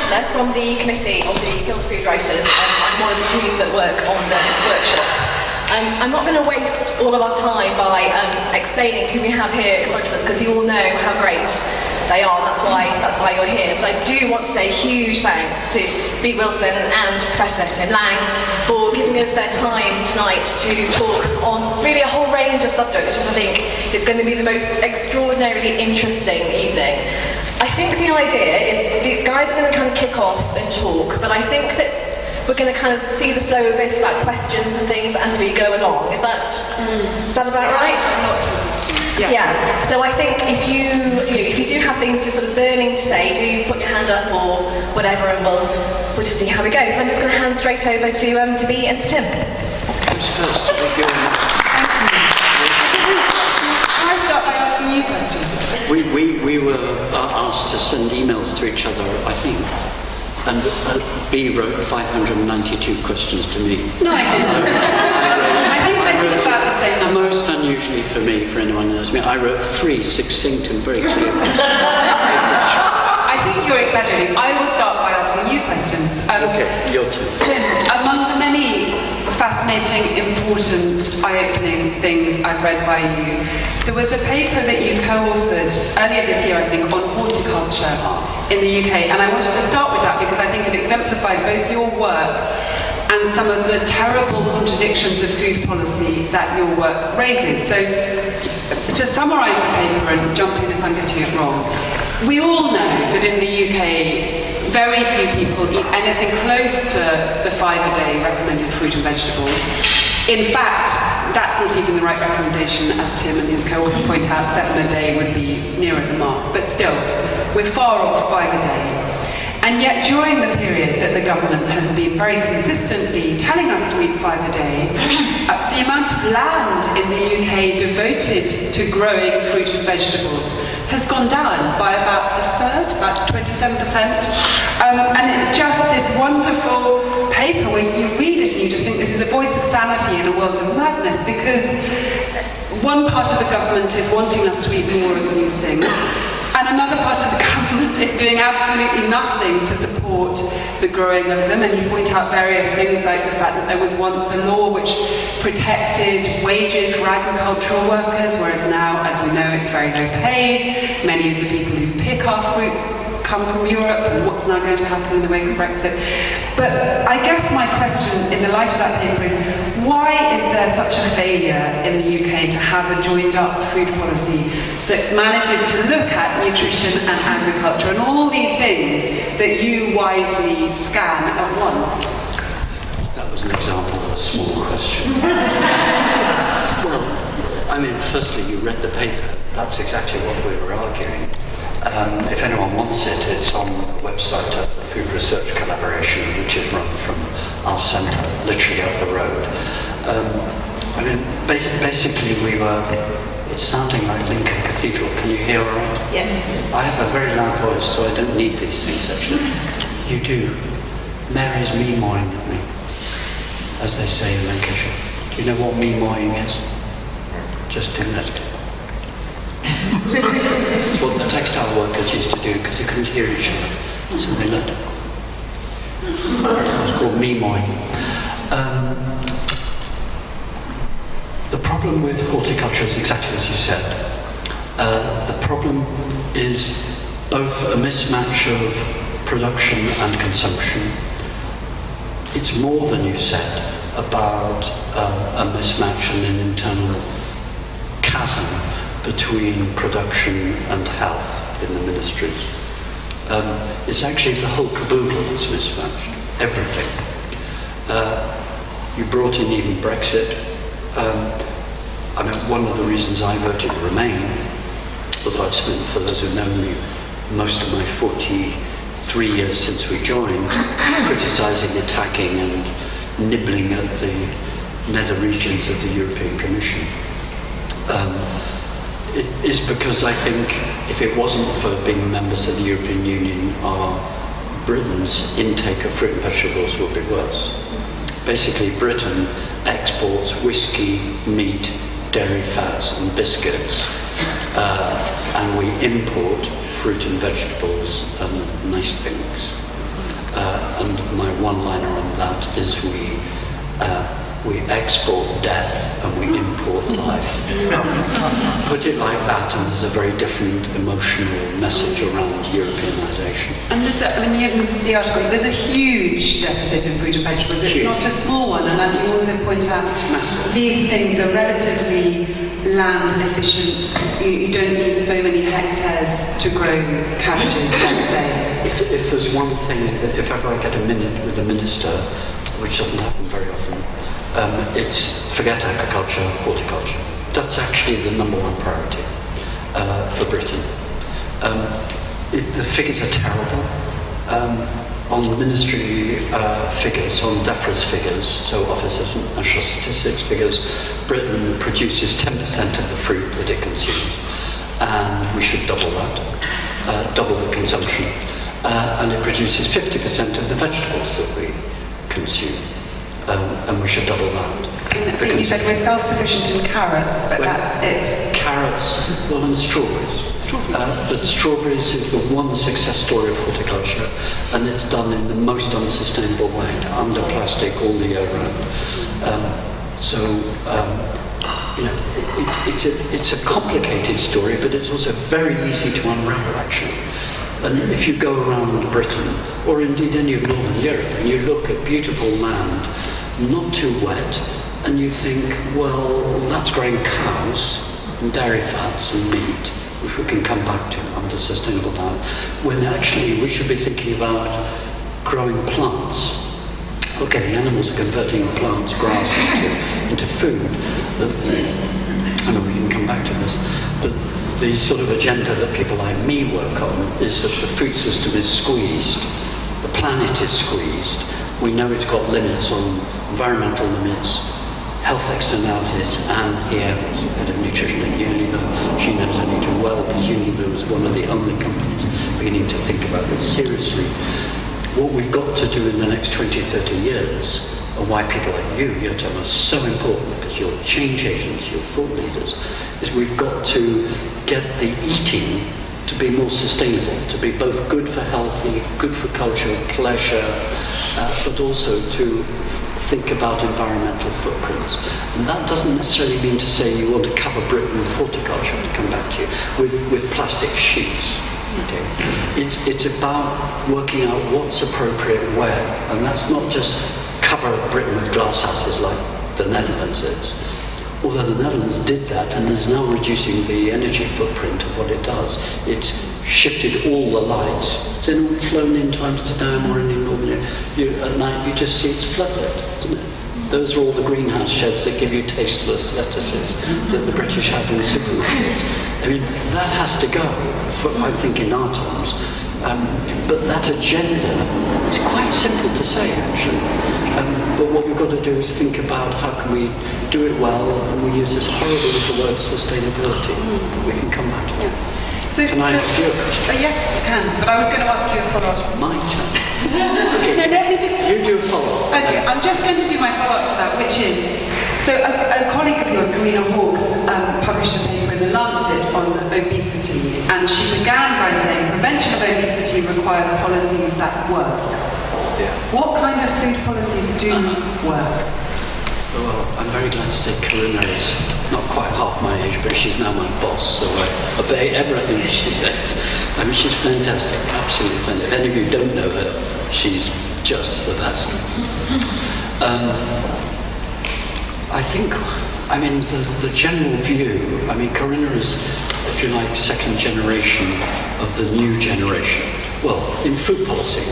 Angela from the committee of the Guild of Food Writers. I'm one of the team that work on the workshops. I'm not going to waste all of our time by explaining who we have here in front of us, because you all know how great they are. That's why you're here. But I do want to say huge thanks to Bea Wilson and Professor Tim Lang for giving us their time tonight to talk on really a whole range of subjects, which I think is going to be the most extraordinarily interesting evening. I think the idea is the guys are going to kind of kick off and talk, but I think that we're going to kind of see the flow of it about questions and things as we go along. Is that about right? Yeah. So I think if you do have things just sort of burning to say, do put your hand up or whatever, and we'll just see how we go. So I'm just going to hand straight over to Bea and to Tim. Who's first? Thank you. Can I start by asking you questions? We were asked to send emails to each other, I think. And Bea wrote 592 questions to me. No, I didn't. I think about the same number. Most unusually for me, for anyone who knows me, I wrote 3 succinct and very clear questions. I think you're exaggerating. I will start by asking you questions. Okay, your turn. Tim, among the many fascinating, important, eye-opening things I've read by you, there was a paper that you co-authored earlier this year, I think, on horticulture in the UK, and I wanted to start with that because I think it exemplifies both your work and some of the terrible contradictions of food policy that your work raises. So, to summarise the paper, and jump in if I'm getting it wrong, we all know that in the UK, very few people eat anything close to the 5 a day recommended fruit and vegetables. In fact, that's not even the right recommendation, as Tim and his co-author point out. 7 a day would be nearer the mark, but still, we're far off 5 a day. And yet, during the period that the government has been very consistently telling us to eat 5 a day, the amount of land in the UK devoted to growing fruit and vegetables has gone down by about a third, about 27%. And it's just this wonderful paper where you read it and you just think this is a voice of sanity in a world of madness, because one part of the government is wanting us to eat more of these things, and another part of the government is doing absolutely nothing to support the growing of them. And you point out various things like the fact that there was once a law which protected wages for agricultural workers, whereas now, as we know, it's very low paid. Many of the people who pick our fruits come from Europe, and what's now going to happen in the wake of Brexit. But I guess my question, in the light of that paper, is why is there such a failure in the UK to have a joined-up food policy that manages to look at nutrition and agriculture and all these things that you wisely scan at once? That was an example of a small question. Well, I mean, firstly, you read the paper. That's exactly what we were arguing. If anyone wants it, it's on the website of the Food Research Collaboration, which is run from our centre, literally up the road. I mean, basically it's sounding like Lincoln Cathedral. Can you hear all right? Yeah. I have a very loud voice, so I don't need these things, actually. You do. Mary's memoing at me, as they say in Lancashire. Do you know what memoing is? Just do that. It's what the textile workers used to do because they couldn't hear each other, so they learned it. It's called memoing. The problem with horticulture is exactly as you said. The problem is both a mismatch of production and consumption. It's more than you said about a mismatch and an internal chasm between production and health in the ministries. It's actually the whole caboodle that's mismatched. Everything. You brought in even Brexit. I mean, one of the reasons I voted Remain, although I've spent, for those who know me, most of my 43 years since we joined, criticising, attacking and nibbling at the nether regions of the European Commission, is because I think if it wasn't for being members of the European Union, Britain's intake of fruit and vegetables would be worse. Basically, Britain exports whiskey, meat, dairy fats and biscuits, and we import fruit and vegetables and nice things. and my one-liner on that is we export death and we import life. Put it like that, and there's a very different emotional message around Europeanization. And there's the article, there's a huge deficit in fruit and vegetables. It's not a small one, and as you also point out, these things are relatively land efficient. You don't need so many hectares to grow cabbages, let's say. If there's one thing that if ever I get a minute with a minister, which doesn't happen very often, it's forget agriculture, horticulture. That's actually the number one priority for Britain. The figures are terrible. On the ministry figures, on DEFRA's figures, so Office of National Statistics figures, Britain produces 10% of the fruit that it consumes. And we should double that, double the consumption. And it produces 50% of the vegetables that we consume. And we should double that. I think you said we're self-sufficient in carrots, but that's it. Carrots, well, and strawberries. But strawberries is the one success story of horticulture, and it's done in the most unsustainable way, under plastic all the year round. It's a complicated story, but it's also very easy to unravel, actually. And if you go around Britain, or indeed any of Northern Europe, and you look at beautiful land, not too wet, and you think, well, that's growing cows, and dairy fats, and meat, which we can come back to under sustainable diet, when actually we should be thinking about growing plants. Okay, the animals are converting plants, grass, into food. I know we can come back to this, but the sort of agenda that people like me work on is that the food system is squeezed, the planet is squeezed. We know it's got limits on environmental limits, health externalities, and here, head of nutrition at Unilever, she knows only too well because Unilever is one of the only companies beginning to think about this seriously. What we've got to do in the next 20, 30 years, and why people like you, your term, are so important because you're change agents, you're thought leaders, is we've got to get the eating to be more sustainable, to be both good for healthy, good for culture, pleasure, but also to think about environmental footprints. And that doesn't necessarily mean to say you want to cover Britain with horticulture, to come back to you, with plastic sheets. Okay. It's about working out what's appropriate where, and that's not just cover Britain with glass houses like the Netherlands is. Although the Netherlands did that and is now reducing the energy footprint of what it does. It's shifted all the lights. It's all flown in to Amsterdam or any normally. At night you just see it's floodlit, isn't it? Those are all the greenhouse sheds that give you tasteless lettuces that the British have in the supermarkets. I mean, that has to go, I think, in our terms. But that agenda is quite simple to say, actually. But what we've got to do is think about how can we do it well, and we use this horrible little word sustainability. We can come back to it. Can I ask you a question? Yes, you can, but I was going to ask you a follow-up. My turn. Okay. No, let me just... You do a follow-up. Okay, I'm just going to do my follow-up to that, which is... So a colleague of yours, Karina Hawkes, published a paper in The Lancet on obesity, and she began by saying prevention of obesity requires policies that work. Yeah. What kind of food policies do work? Well, I'm very glad to say Karina is not quite half my age, but she's now my boss, so I obey everything she says. I mean, she's fantastic, absolutely fantastic. If any of you don't know her, she's just the best. I think, I mean, the general view, I mean, Karina is, if you like, second generation of the new generation. Well, in food policy,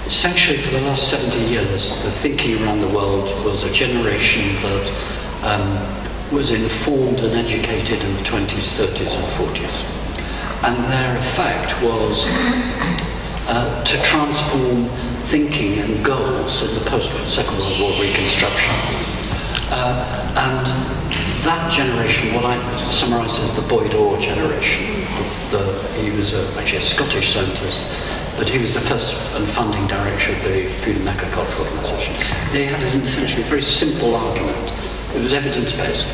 essentially for the last 70 years, the thinking around the world was a generation that was informed and educated in the 20s, 30s and 40s. And their effect was to transform thinking and goals in the post-Second World War reconstruction. And that generation, what I summarise as the Boyd Orr generation, he was actually a Scottish scientist, but he was the first and founding director of the Food and Agriculture Organisation. They had essentially a very simple argument. It was evidence-based,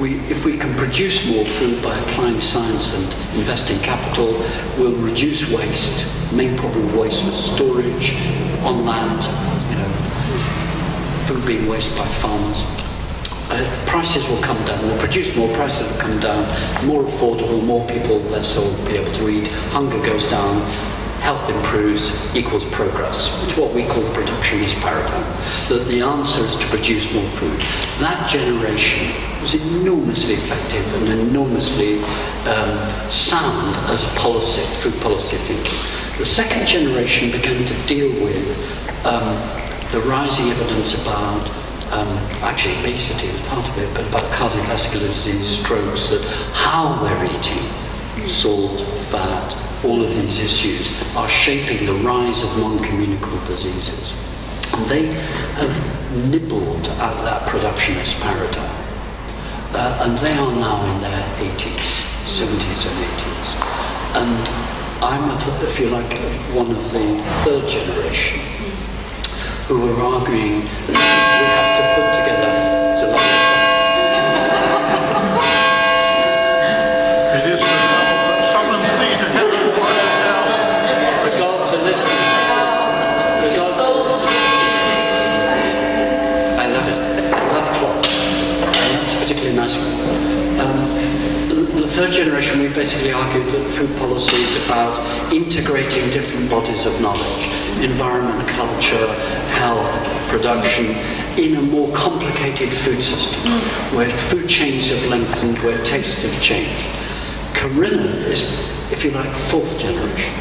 if we can produce more food by applying science and investing capital, we'll reduce waste. Main problem of waste was storage on land, food being wasted by farmers. Prices will come down. We'll produce more, prices will come down, more affordable, more people therefore will be able to eat, hunger goes down, health improves, equals progress. It's what we call the productionist paradigm, that the answer is to produce more food. That generation was enormously effective and enormously sound as a policy, food policy thinking. The second generation began to deal with the rising evidence about actually obesity was part of it, but about cardiovascular disease, strokes, that how we're eating, salt, fat, all of these issues are shaping the rise of non-communicable diseases. And they have nibbled at that productionist paradigm. And they are now in their 80s, 70s and 80s. And I'm, if you like, one of the third generation who are arguing that we have to put together to love It is someone see to heaven. regard to listening. Regard to listening. I love it. I love clock. And that's a particularly nice one. The third generation, we basically argued that food policy is about integrating different bodies of knowledge, environment, culture, health, production, in a more complicated food system, where food chains have lengthened, where tastes have changed. Corinna is, if you like, fourth generation.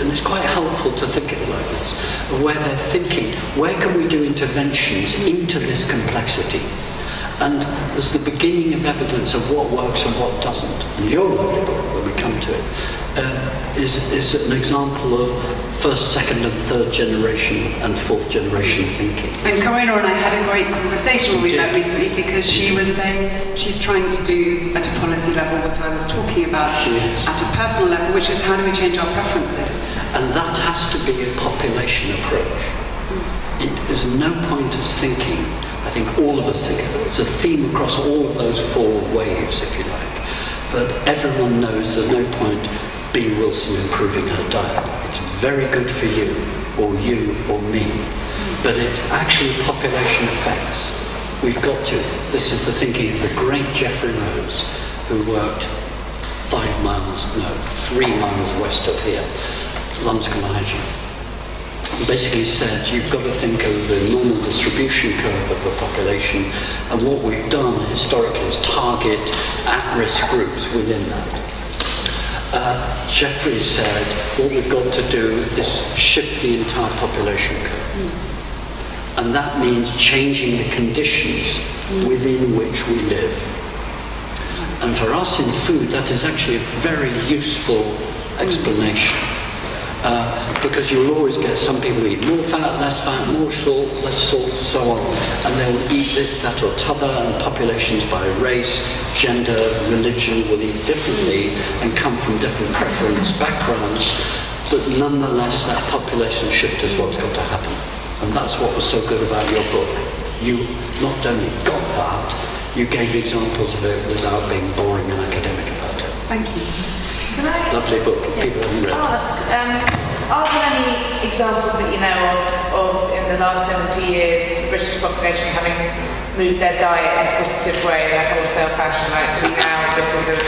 And it's quite helpful to think of it like this, of where they're thinking, where can we do interventions into this complexity? And there's the beginning of evidence of what works and what doesn't. And your lovely book, when we come to it, is an example of first, second and third generation and fourth generation thinking. And Corinna and I had a great conversation when we met recently, because she was saying she's trying to do at a policy level what I was talking about at a personal level, which is how do we change our preferences? And that has to be a population approach. There's no point us thinking, I think all of us think, it's a theme across all of those four waves, if you like, but everyone knows there's no point B. Wilson improving her diet. It's very good for you or me, but it's actually population effects. We've got to, this is the thinking of the great Geoffrey Rose, who worked 3 miles west of here, Lumsden Hygiene. Basically said you've got to think of the normal distribution curve of a population, and what we've done historically is target at-risk groups within that. Geoffrey said what we've got to do is shift the entire population curve, and that means changing the conditions within which we live. And for us in food, that is actually a very useful explanation. Because you'll always get some people who eat more fat, more salt, less salt, and so on. And they'll eat this, that, or t'other, and populations by race, gender, religion will eat differently and come from different preference backgrounds. But nonetheless, that population shift is what's got to happen. And that's what was so good about your book. You not only got that, you gave examples of it without being boring and academic about it. Thank you. Can I Lovely book. People haven't read it. ask, are there any examples that you know of in the last 70 years, the British population having moved their diet in a positive way in a wholesale fashion, like to now, because of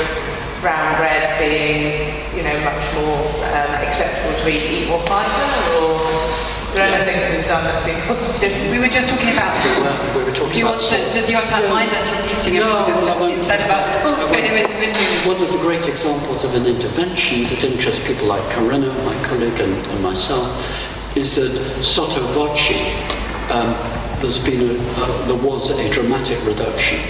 brown bread being, much more acceptable to eat more fibre, or is there anything that we've done that's been positive? We were just talking about We were talking about salt. does your time mind us repeating everything that's just been said about salt to him individually? One of the great examples of an intervention that interests people like Corinna, my colleague, and myself, is that sotto voce, there was a dramatic reduction.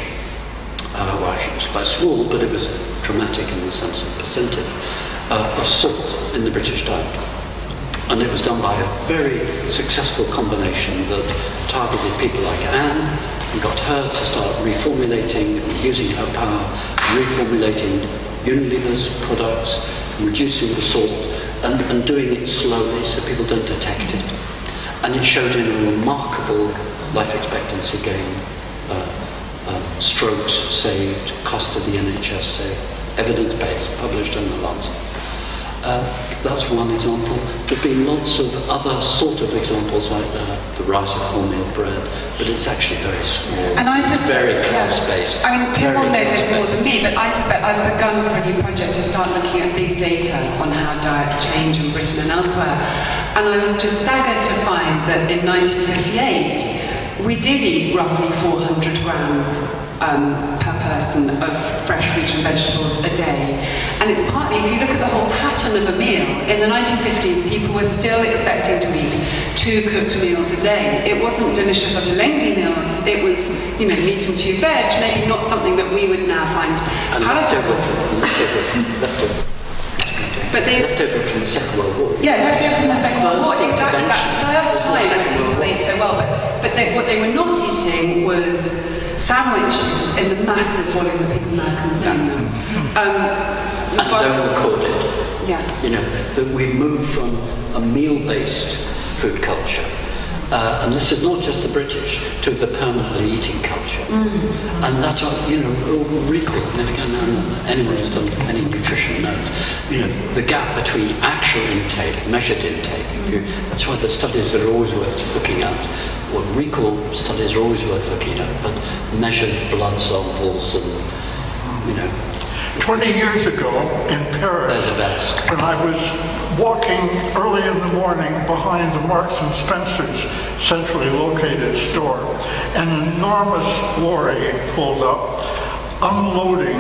Well, actually, it was quite small, but it was dramatic in the sense of percentage of salt in the British diet. And it was done by a very successful combination that targeted people like Anne and got her to start reformulating, using her power, reformulating Unilever's products, reducing the salt, and doing it slowly so people don't detect it. And it showed in a remarkable life expectancy gain strokes saved, cost to the NHS saved, evidence-based, published in the Lancet. That's one example. There have been lots of other sort of examples like the rise of wholemeal bread, but it's actually very small. And it's very class-based. I mean, Tim will know this more than me, but I suspect I've begun for a new project to start looking at big data on how diets change in Britain and elsewhere. And I was just staggered to find that in 1958, we did eat roughly 400 grams per person of fresh fruit and vegetables a day. And it's partly, if you look at the whole pattern of a meal, in the 1950s people were still expecting to eat 2 cooked meals a day. It wasn't delicious or lengthy meals, it was, meat and 2 veg, maybe not something that we would now find palatable. But they leftover from the Second World War. Yeah, leftover from the Second World War. Exactly, that first time that people ate so well. But what they were not eating was sandwiches in the massive volume that people now consume them. And don't record it. Yeah. That we moved from a meal-based food culture, and this is not just the British, to the permanently eating culture. And that's what, recall, and again, anyone who's done any nutrition knows, the gap between actual intake, measured intake, that's why the studies are always worth looking at, or recall studies are always worth looking at, but measured blood samples and, 20 years ago in Paris, they're the best. when I was walking early in the morning behind the Marks and Spencer's centrally located store, an enormous lorry pulled up, unloading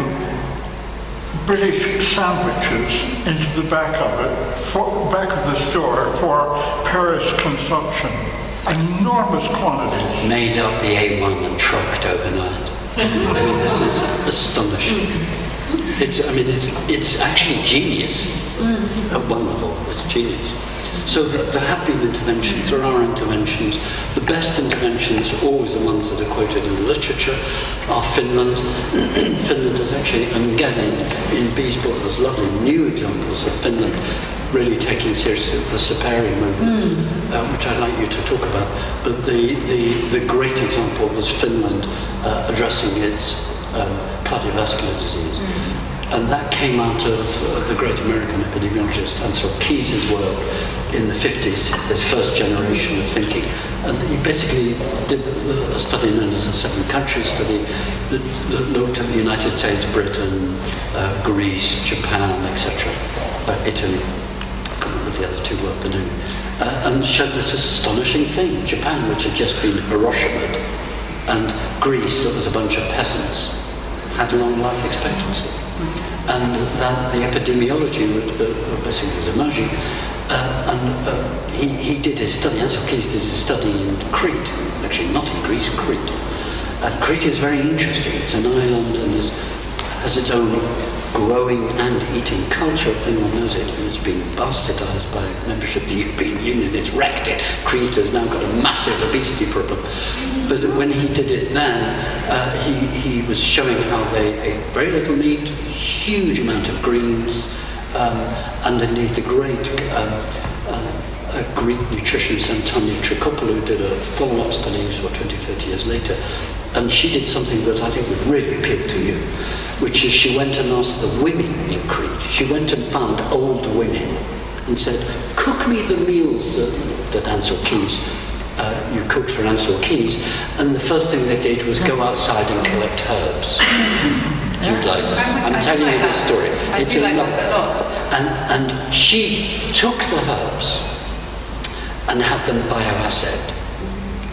British sandwiches into the back of it, back of the store for Paris consumption. Enormous quantities. Made up the A1 and trucked overnight. I mean, this is astonishing. It's actually genius at one level. It's genius. So there have been interventions. There are interventions. The best interventions, always the ones that are quoted in the literature, are Finland. Finland is actually, and again in B's book, there's lovely new examples of Finland really taking seriously the Sapere movement, which I'd like you to talk about. But the great example was Finland addressing its cardiovascular disease. And that came out of the great American epidemiologist Ansel Keys's work in the 50s, this first generation of thinking. And he basically did a study known as the 7 countries study that looked at the United States, Britain, Greece, Japan, etc., Italy. I can't remember the other 2 were, but anyway. And showed this astonishing thing. Japan, which had just been Hiroshima, and Greece, that was a bunch of peasants, had long life expectancy. And that the epidemiology basically was emerging. He did his study, Ansel Keys did his study in Crete, actually not in Greece, Crete. And Crete is very interesting. It's an island and has its own growing and eating culture. If anyone knows it, it's been bastardized by membership of the European Union. It's wrecked it. Crete has now got a massive obesity problem. But when he did it then, he was showing how they ate very little meat, huge amount of greens, and indeed the great Greek nutritionist Antonia Trikopoulou did a follow-up study, 20, 30 years later, and she did something that I think would really appeal to you, which is she went and asked the women in Crete. She went and found old women and said, cook me the meals that Ansel Keys, you cooked for Ansel Keys. And the first thing they did was go outside and collect herbs. You'd like this. I'm telling you this story. It's a lot. And she took the herbs and had them bioassayed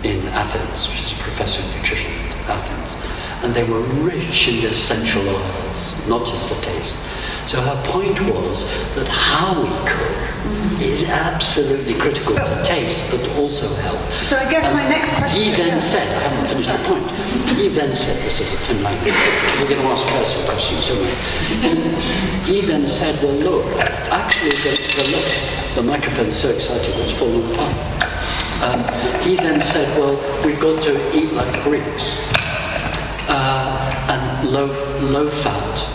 in Athens. She's a professor of nutrition at Athens. And they were rich in essential oils, not just the taste. So her point was that how we cook is absolutely critical to taste, but also health. So I guess my next question... He then said, I haven't finished the point, he then said, this is a Tim Lang, we're going to ask her some questions, don't we? He then said, well look, actually the microphone's so excited it's fallen apart. He then said, well, we've got to eat like Greeks, and low fat,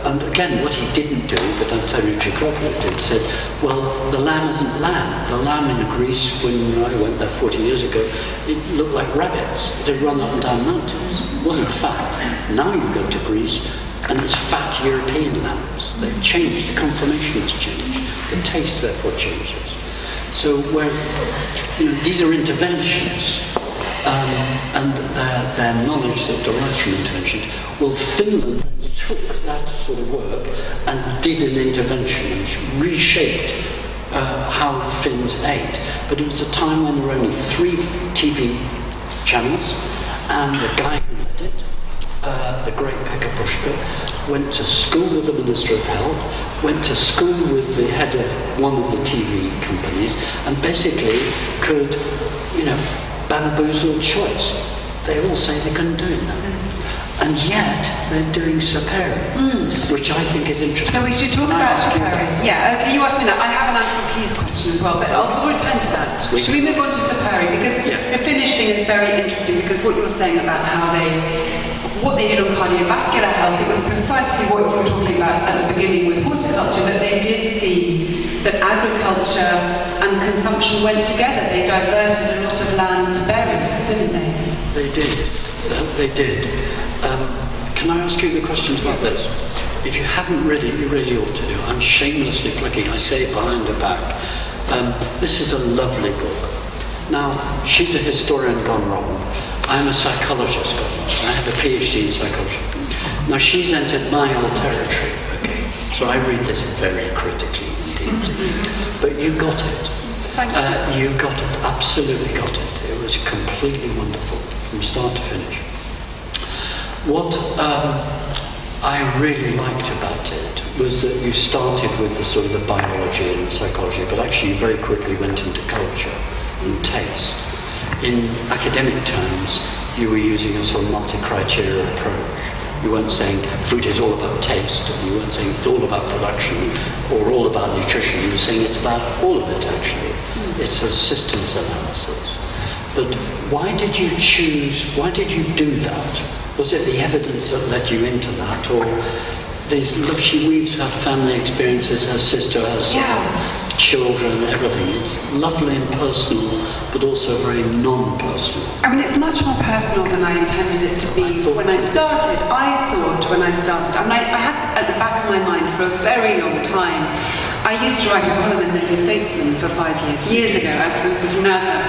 And again, what he didn't do, but Antonio Ciclopolo did, said, well, the lamb isn't lamb. The lamb in Greece, when I went there 40 years ago, it looked like rabbits. They run up and down mountains. It wasn't fat. Now you go to Greece, and it's fat European lambs. They've changed. The conformation has changed. The taste, therefore, changes. So these are interventions, and their knowledge that derives from interventions. Well, Finland took that sort of work and did an intervention and reshaped how Finns ate. But it was a time when there were only 3 TV channels, and the guy who led it, the great Pekka Pushka, went to school with the Minister of Health, went to school with the head of one of the TV companies, and basically could, bamboozle choice. They all say they couldn't do it now. And yet, they're doing sapere, which I think is interesting. So we should talk about sapere. Yeah, okay, you asked me that. I have an answer to Keith's question as well, but I'll return to that. Should we move on to sapere? Because the Finnish thing is very interesting, because what you were saying about what they did on cardiovascular health, it was precisely what you were talking about at the beginning with horticulture, that they did see that agriculture and consumption went together. They diverted a lot of land to berries, didn't they? They did. They did. Can I ask you the questions about this? If you haven't read it, you really ought to do. I'm shamelessly plugging. I say it behind her back. This is a lovely book. Now, she's a historian gone wrong. I'm a psychologist gone wrong. I have a PhD in psychology. Now, she's entered my old territory, okay? So I read this very critically indeed. But you got it. Thank you. You got it, absolutely got it. It was completely wonderful from start to finish. What I really liked about it was that you started with the sort of the biology and psychology, but actually you very quickly went into culture and taste. In academic terms, you were using a sort of multi-criteria approach. You weren't saying food is all about taste, and you weren't saying it's all about production or all about nutrition. You were saying it's about all of it, actually. It's a systems analysis. But why did you do that? Was it the evidence that led you into that, or she weaves her family experiences, her sister, herself, children, everything. It's lovely and personal, but also very non-personal. I mean, it's much more personal than I intended it to be when I started. I had at the back of my mind for a very long time, I used to write a column in the New Statesman for 5 years ago, as Felicity now does,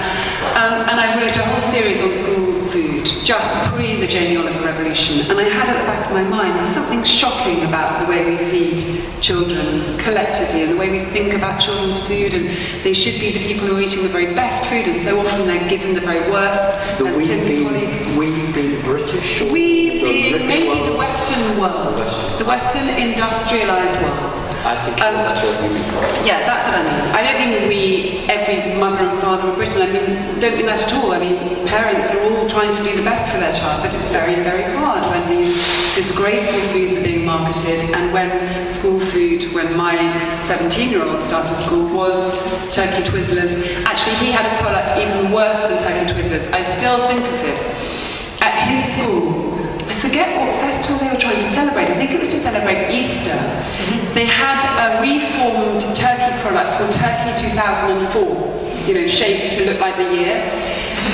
and I wrote a whole series on school food, just pre the Jamie Oliver revolution, and I had at the back of my mind, there's something shocking about the way we feed children collectively, and the way we think about children's food, and they should be the people who are eating the very best food, and so often they're given the very worst, as Tim's colleague. We being British? We being maybe the Western world, the Western industrialised world. I think that's what you mean. Yeah, that's what I mean. I don't mean we, every mother and father in Britain, don't mean that at all. I mean, parents are all trying to do the best for their child, but it's very, very hard when these disgraceful foods are being marketed, and when school food, when my 17-year-old started school, was turkey Twizzlers. Actually, he had a product even worse than turkey Twizzlers. I still think of this. At his school, I forget what festival they were trying to celebrate. I think it was to celebrate Easter. They had a reformed turkey product called Turkey 2004, shaped to look like the year.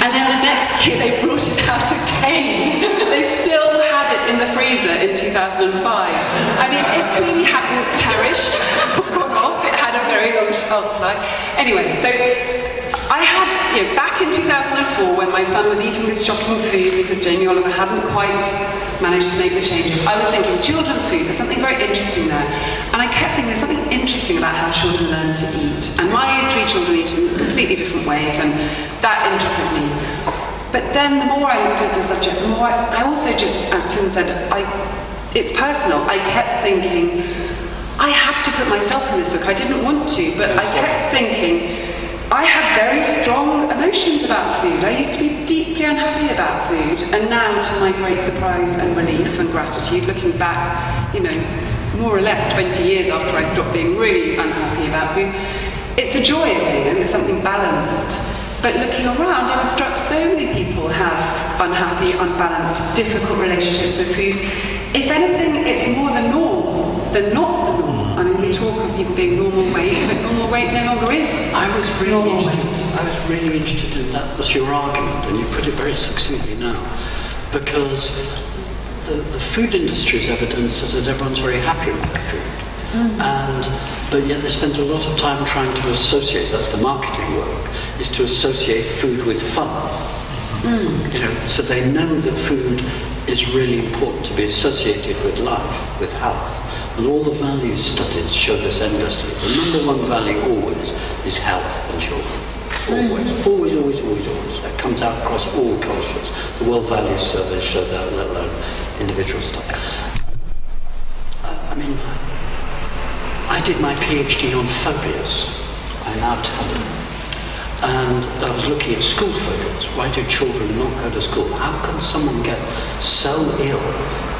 And then the next year they brought it out again. They still had it in the freezer in 2005. I mean, it clearly hadn't perished or gone off. It had a very long shelf life. Anyway, so I had, back in 2004, when my son was eating this shocking food because Jamie Oliver hadn't quite managed to make the changes, I was thinking, children's food, there's something very interesting there. And I kept thinking, there's something interesting about how children learn to eat. And my 3 children eat in completely different ways, and that interested me. But then the more I looked at the subject, the more I also just, as Tim said, it's personal. I kept thinking, I have to put myself in this book. I didn't want to, but I kept thinking, I have very strong emotions about food. I used to be deeply unhappy about food, and now, to my great surprise and relief and gratitude, looking back, more or less 20 years after I stopped being really unhappy about food, it's a joy again, and it's something balanced. But looking around, I was struck so many people have unhappy, unbalanced, difficult relationships with food. if anything, it's more the norm than not the norm. I mean, we talk of people being normal weight, but normal weight no longer is I was normal weight. really interested in that was your argument, and you put it very succinctly now, because the food industry's evidence is that everyone's very happy with their food. But yet they spend a lot of time trying to associate, that's the marketing work, is to associate food with fun. You know, so they know that food is really important to be associated with life, with health. And all the value studies show this endlessly. The number one value always is health and children. Always. That comes out across all cultures. The World Values Surveys show that, let alone individual stuff. I mean, I did my PhD on phobias, I now tell you. And I was looking at school phobias. Why do children not go to school? How can someone get so ill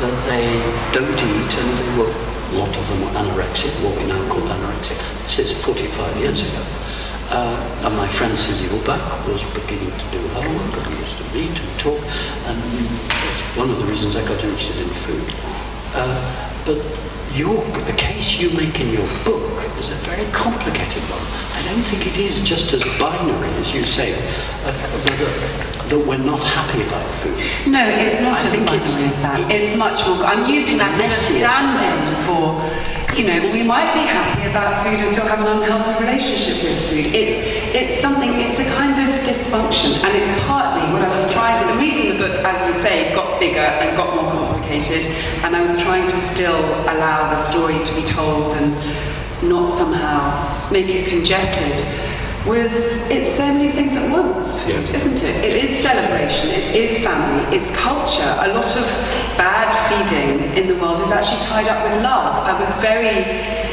that they don't eat, and a lot of them were anorexic, what we now call anorexic. This is 45 years ago. And my friend Susie Ulbach was beginning to do homework, and we used to meet and talk, and it's one of the reasons I got interested in food. But the case you make in your book is a very complicated one. I don't think it is just as binary as you say, that we're not happy about food. No, it's not as binary as that. It's much more. I'm using that as a stand-in for, you know, we might be happy about food and still have an unhealthy relationship with food. It's something, it's a kind of dysfunction, and it's partly what I was trying, the reason the book, as you say, got bigger and got more complicated, and I was trying to still allow the story to be told and not somehow make it congested, was it's so many things at once, food, isn't it? It is celebration, it is family, it's culture. A lot of bad feeding in the world is actually tied up with love. I was very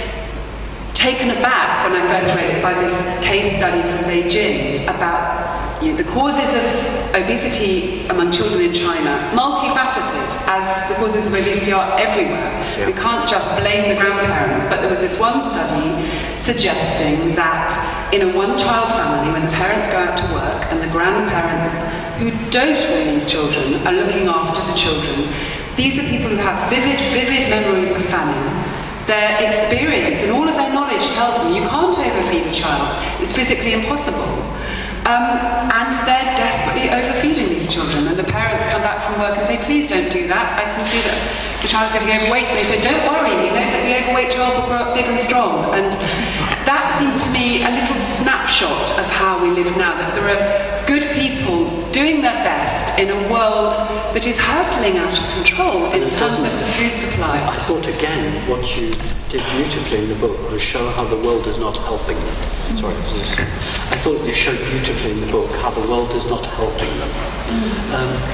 taken aback when I first read it by this case study from Beijing about the causes of obesity among children in China, multifaceted, as the causes of obesity are everywhere. We can't just blame the grandparents, but there was this one study suggesting that in a one-child family, when the parents go out to work and the grandparents who dote on these children are looking after the children, these are people who have vivid memories of famine. Their experience and all of their knowledge tells them you can't overfeed a child. It's physically impossible. And they're desperately overfeeding these children. And the parents come back from work and say, please don't do that. I can see that the child's getting overweight. And they say, don't worry, we know that the overweight child will grow up big and strong. And that seemed to me a little snapshot of how we live now, that there are good people doing their best in a world that is hurtling out of control in terms of the food supply. I thought, again, what you did beautifully in the book was show how the world is not helping them. Sorry, I thought you showed beautifully in the book how the world is not helping them.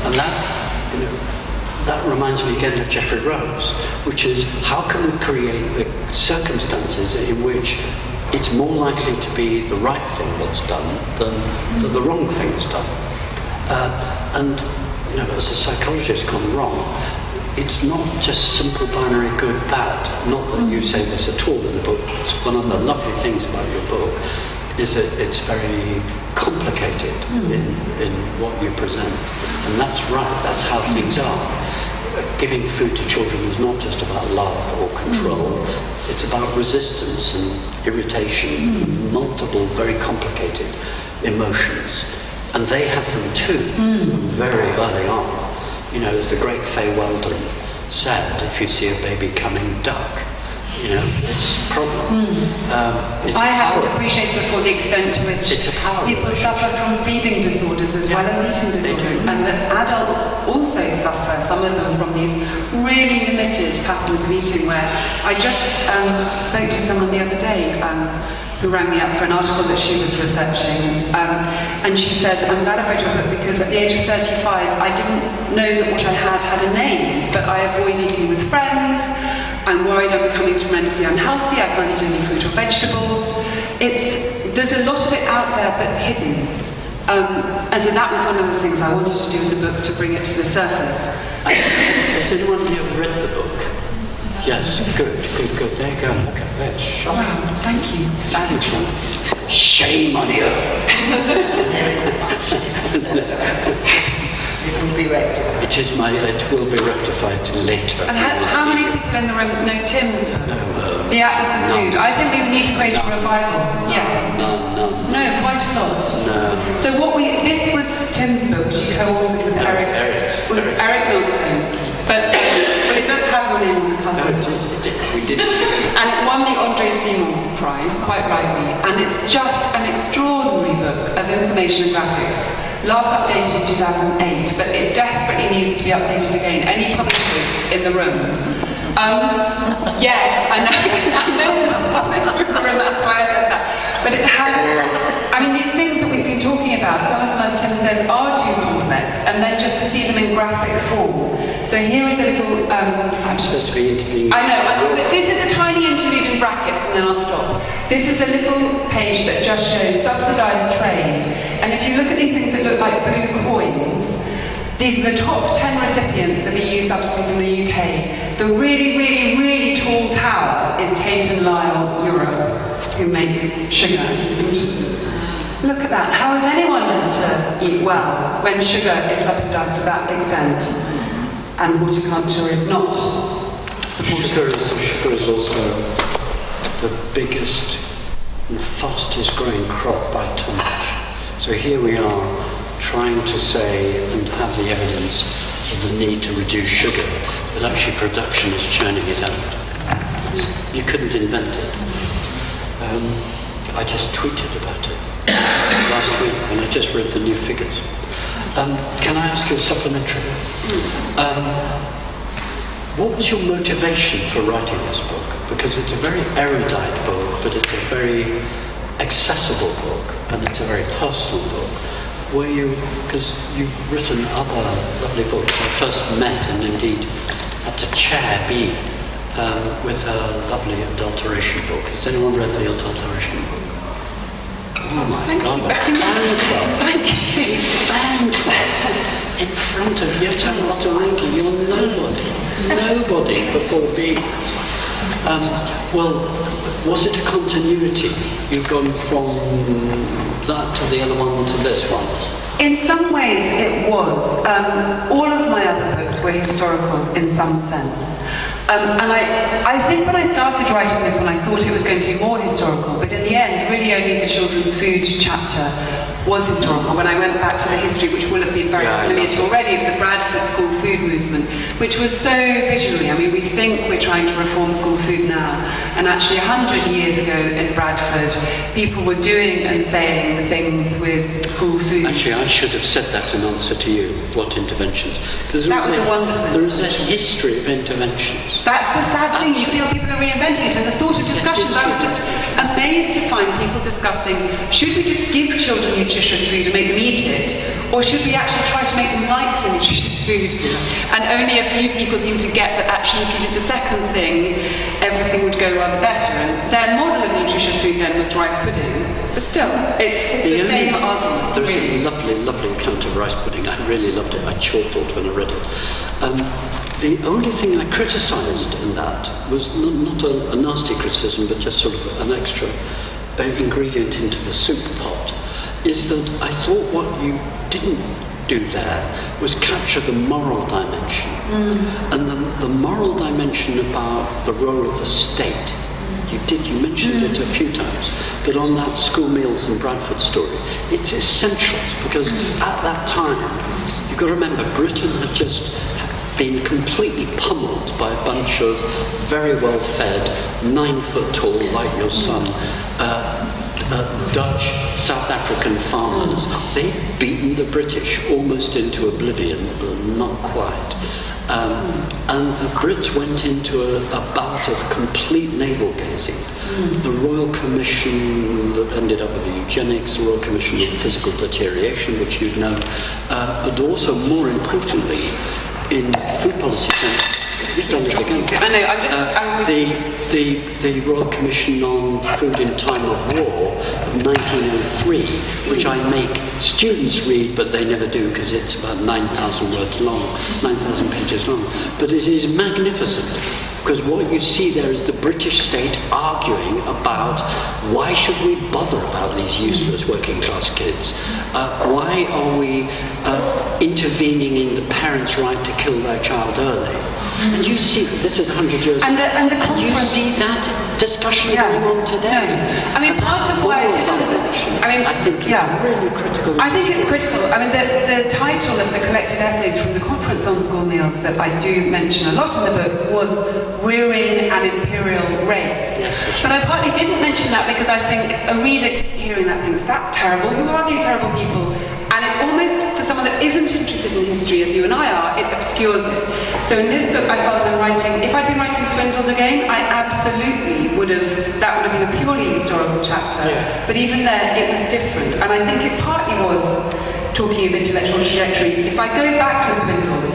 And that, that reminds me again of Geoffrey Rose, which is how can we create the circumstances in which it's more likely to be the right thing that's done than the wrong thing's done. And as a psychologist gone wrong, it's not just simple binary good, bad. Not that you say this at all in the book. It's one of the lovely things about your book is that it's very complicated in what you present. And that's right, that's how things are. Giving food to children is not just about love or control. It's about resistance and irritation, and multiple very complicated emotions. And they have them too, very early on. As the great Fay Weldon said, if you see a baby coming, duck. It's a problem. I haven't appreciated before the extent to which people suffer from feeding disorders as well as eating disorders, and that adults also suffer, some of them, from these really limited patterns of eating, where I just spoke to someone the other day who rang me up for an article that she was researching, and she said, I'm glad I read your book because at the age of 35 I didn't know that what I had a name, but I avoid eating with friends, I'm worried I'm becoming tremendously unhealthy, I can't eat any fruit or vegetables. There's a lot of it out there but hidden. And so that was one of the things I wanted to do in the book, to bring it to the surface. Has anyone here read the book? Yes, good. There you go. Okay, that's shocking. Wow, thank you. Thank you. Shame on you. It will be rectified. It will be rectified later. And how many people in the room know Tim's book? No. The Atlas of Food. I think we need to create a revival. Yes. No, quite a lot. No. So this was Tim's book, which you co-authored with Eric Millstone. But it does have your name on the cover. We did. And it won the Andre Seymour Prize, quite rightly. And it's just an extraordinary book of information and graphics. Last updated in 2008, but it desperately needs to be updated again. Any publishers in the room? Yes, I know there's a publisher in the room, that's why I said that. But it has, these things that we've been talking about, some of them, as Tim says, are too complex, and then just to see them in graphic form. So here is a little... I'm supposed to be interviewing. I know, but this is a tiny interlude in brackets, and then I'll stop. This is a little page that just shows subsidised trade. And if you look at these things that look like blue coins, these are the top 10 recipients of EU subsidies in the UK. The really, really, really tall tower is Tate and Lyle Europe, who make sugar. Just look at that. How is anyone meant to eat well when sugar is subsidised to that extent and horticulture is not supported? Sugar is also the biggest and fastest growing crop by tonnage. So here we are trying to say and have the evidence of the need to reduce sugar, but actually production is churning it out. You couldn't invent it. I just tweeted about it last week and I just read the new figures. Can I ask you a supplementary? What was your motivation for writing this book? Because it's a very erudite book, but it's a very accessible book and it's a very personal book. Because you've written other lovely books. I first met and indeed had to chair B with a lovely adulteration book. Has anyone read the adulteration book? Oh my God, a fan club. A fan club in front of Jutta Ottolenki. You're nobody before B. Well, was it a continuity? You've gone from that to the other one to this one? In some ways it was. All of my other books were historical in some sense. And I think when I started writing this one, I thought it was going to be more historical, but in the end, really only the children's food chapter was historical. When I went back to the history, which will have been very familiar to already, of the Bradford school food movement, which was so visionary. We think we're trying to reform school food now, and actually 100 years ago in Bradford, people were doing and saying the things with school food. Actually, I should have said that in answer to you. What interventions? Because there is a history of interventions. That's the sad thing. You feel people are reinventing it, and the sort of discussions I was just amazed to find people discussing: should we just give children nutritious food and make them eat it, or should we actually try to make them like the nutritious food? And only a few people seem to get that actually if you did the second thing, everything would go rather better. And their model of nutritious food then was rice pudding. But still, it's the same argument. There's a lovely account of rice pudding. I really loved it. I chortled when I read it. The only thing I criticised in that was not a nasty criticism, but just sort of an extra ingredient into the soup pot, is that I thought what you didn't do there was capture the moral dimension. And the moral dimension about the role of the state. You mentioned it a few times, but on that school meals and Bradford story, it's essential, because at that time, you've got to remember, Britain had just been completely pummeled by a bunch of very well-fed, 9-foot-tall, like your son, Dutch, South African farmers. They'd beaten the British almost into oblivion, but not quite. And the Brits went into a bout of complete navel-gazing. The Royal Commission that ended up with the eugenics, the Royal Commission on Physical Deterioration, which you'd know, but also, more importantly, in food policy terms, you've done it again. I know, the Royal Commission on Food in Time of War of 1903, which I make students read, but they never do because it's about 9,000 words long, 9,000 pages long. But it is magnificent. Because what you see there is the British state arguing about why should we bother about these useless working class kids? Why are we intervening in the parents' right to kill their child early? And you see, this is 100 years ago, and you see that discussion going on today. No. I mean, part of why I didn't... I think it's really critical. I think it's critical. I mean, the title of the collected essays from the conference on school meals that I do mention a lot in the book was Rearing an Imperial Race. Yes, but I partly didn't mention that because I think a reader hearing that thinks, that's terrible, who are these terrible people? And it almost, for someone that isn't interested in history as you and I are, it obscures it. So in this book I felt I'm writing, if I'd been writing Swindled again, I absolutely would have, that would have been a purely historical chapter. Yeah. But even there, it was different. And I think it partly was, talking of intellectual trajectory, if I go back to Swindled,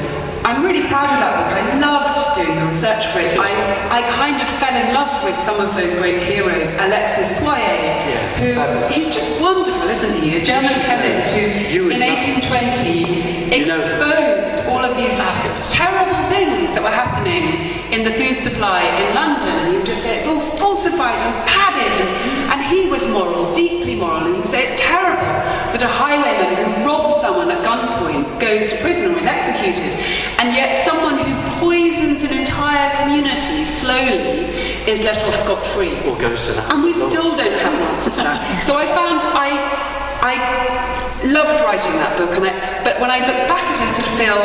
I'm really proud of that book. I loved doing the research for it. I kind of fell in love with some of those great heroes. Alexis Soyer, who he's just wonderful, isn't he? A German chemist who, in 1820, exposed all of these terrible things that were happening in the food supply in London. And he would just say it's all falsified and padded. And he was moral, deeply moral. And he would say it's terrible that a highwayman who robs someone at gunpoint goes to prison or is executed. And yet someone who poisons an entire community slowly is let off scot-free. Or goes to that. And we still don't have an answer to that. So I found I loved writing that book, but when I look back at it, I sort of feel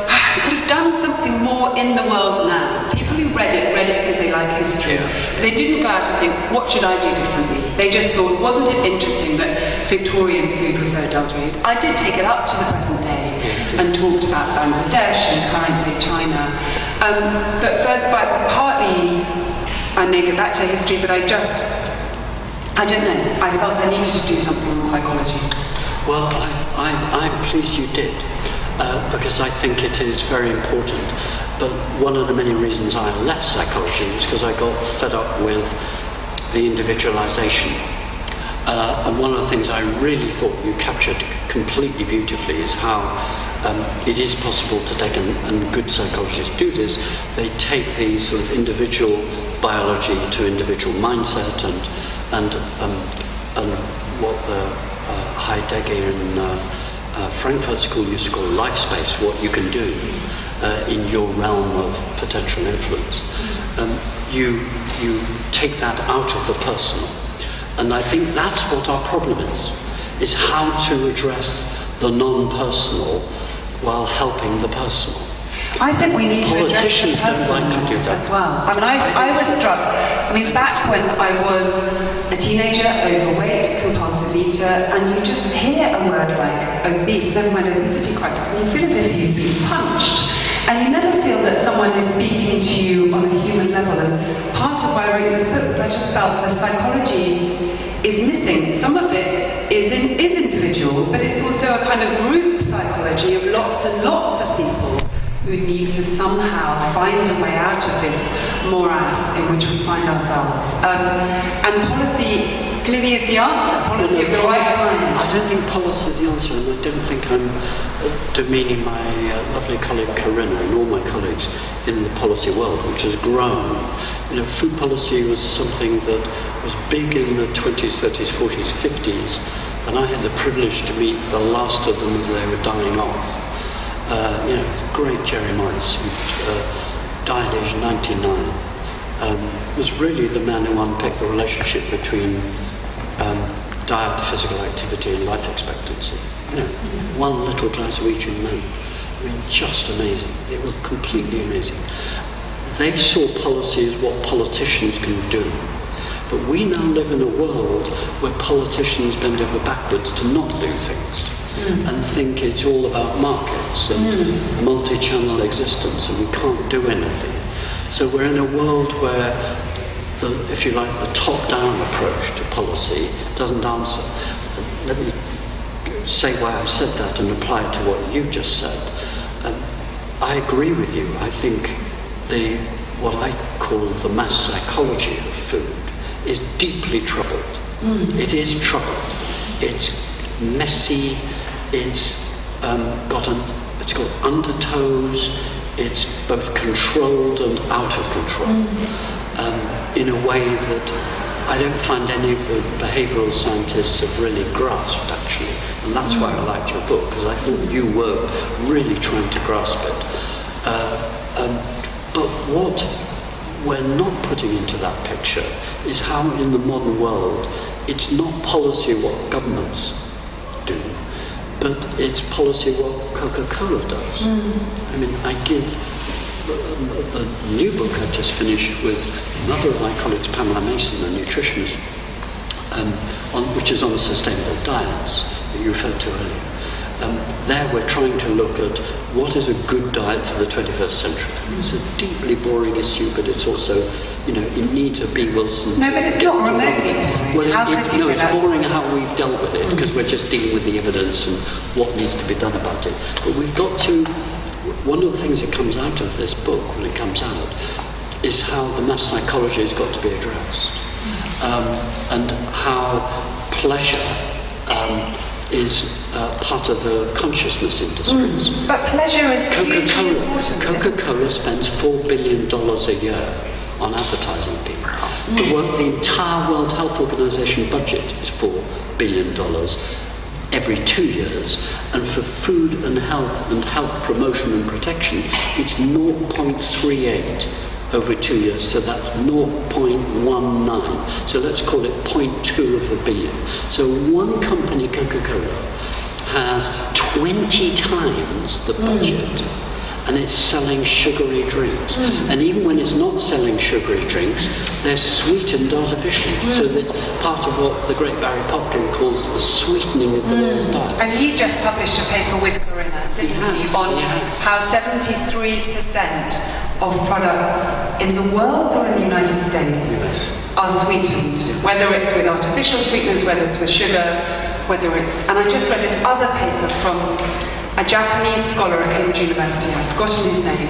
I could have done something more in the world now. People who read it because they like history. But they didn't go out and think, what should I do differently? They just thought, wasn't it interesting that Victorian food was so adulterated? I did take it up to the present day and talked about Bangladesh and current day China. But First Bite was partly, I may go back to history, but I don't know. I felt I needed to do something on psychology. Well, I'm pleased you did, because I think it is very important. But one of the many reasons I left psychology was because I got fed up with the individualization. And one of the things I really thought you captured completely beautifully is how it is possible to take, and good psychologists do this, they take the sort of individual biology to individual mindset and what the Heideggerian Frankfurt School used to call life space, what you can do in your realm of potential influence. You take that out of the personal. And I think that's what our problem is how to address the non-personal while helping the personal. I think we need to address the Politicians don't like to do that as well. I mean, I was struck. I mean, back when I was a teenager, overweight, compulsive eater, and you just hear a word like obese, never mind obesity crisis, and you feel as if you've been punched. And you never feel that someone is speaking to you on a human level. And part of why I wrote this book was I just felt the psychology is missing. Some of it is individual, but it's also a kind of group psychology of lots and lots of people who need to somehow find a way out of this morass in which we find ourselves. And policy clearly is the answer, policy of the right kind. I don't think policy is the answer, and I don't think I'm demeaning my lovely colleague Corinna and all my colleagues in the policy world, which has grown. You know, food policy was something that was big in the 20s, 30s, 40s, 50s, and I had the privilege to meet the last of them as they were dying off. Great Jerry Morris, who died aged 99, was really the man who unpicked the relationship between diet, physical activity, and life expectancy. One little glass of each in men. I mean, just amazing. It was completely amazing. They saw policy as what politicians can do. But we now live in a world where politicians bend over backwards to not do things. And think it's all about markets and multi-channel existence, and we can't do anything. So we're in a world where, if you like, the top-down approach to policy doesn't answer. Let me say why I said that and apply it to what you just said. I agree with you. I think what I call the mass psychology of food is deeply troubled. It is troubled. It's messy. It's got undertows. it's both controlled and out of control, in a way that I don't find any of the behavioural scientists have really grasped, actually. And that's why I liked your book, because I thought you were really trying to grasp it. But what we're not putting into that picture is how in the modern world it's not policy what governments do, but it's policy what Coca-Cola does. I mean, I give the new book I just finished with another of my colleagues, Pamela Mason, a nutritionist, which is on sustainable diets that you referred to earlier. There we're trying to look at what is a good diet for the 21st century. It's a deeply boring issue, but it's also, it needs a B. Wilson. No, but it's not remotely. Well, it's boring how we've dealt with it, because we're just dealing with the evidence and what needs to be done about it. But we've got to. One of the things that comes out of this book when it comes out is how the mass psychology has got to be addressed, and how pleasure is part of the consciousness industries. But pleasure is hugely important. Coca-Cola spends $4 billion a year on advertising people. The entire World Health Organization budget is $4 billion every 2 years, and for food and health promotion and protection, it's 0.38 over 2 years, so that's 0.19. So let's call it 0.2 of a billion. So one company, Coca-Cola, has 20 times the budget, and it's selling sugary drinks. And even when it's not selling sugary drinks, they're sweetened artificially. So that's part of what the great Barry Popkin calls the sweetening of the world's diet. And he just published a paper with Corinna, didn't he, on how 73% of products in the world or in the United States are sweetened, whether it's with artificial sweeteners, whether it's with sugar, whether it's... And I just read this other paper from a Japanese scholar at Cambridge University, I've forgotten his name,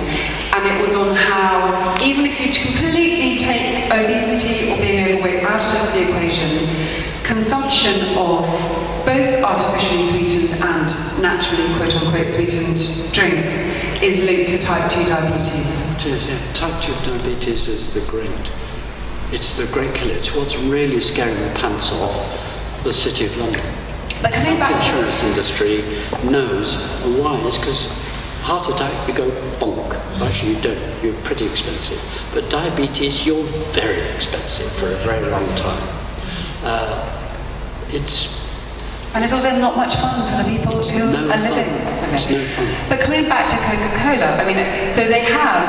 and it was on how even if you completely take obesity or being overweight out of the equation, consumption of both artificially sweetened and naturally quote-unquote sweetened drinks is linked to type 2 diabetes. It is, yeah. Type 2 diabetes is it's the great killer. It's what's really scaring the pants off the City of London. But coming The back insurance industry knows, and why? It's because heart attack, you go bonk. Actually, you don't. You're pretty expensive. But diabetes, you're very expensive for a very long time. And it's also not much fun for the people who are living. It's no fun. But coming back to Coca-Cola, I mean, so they have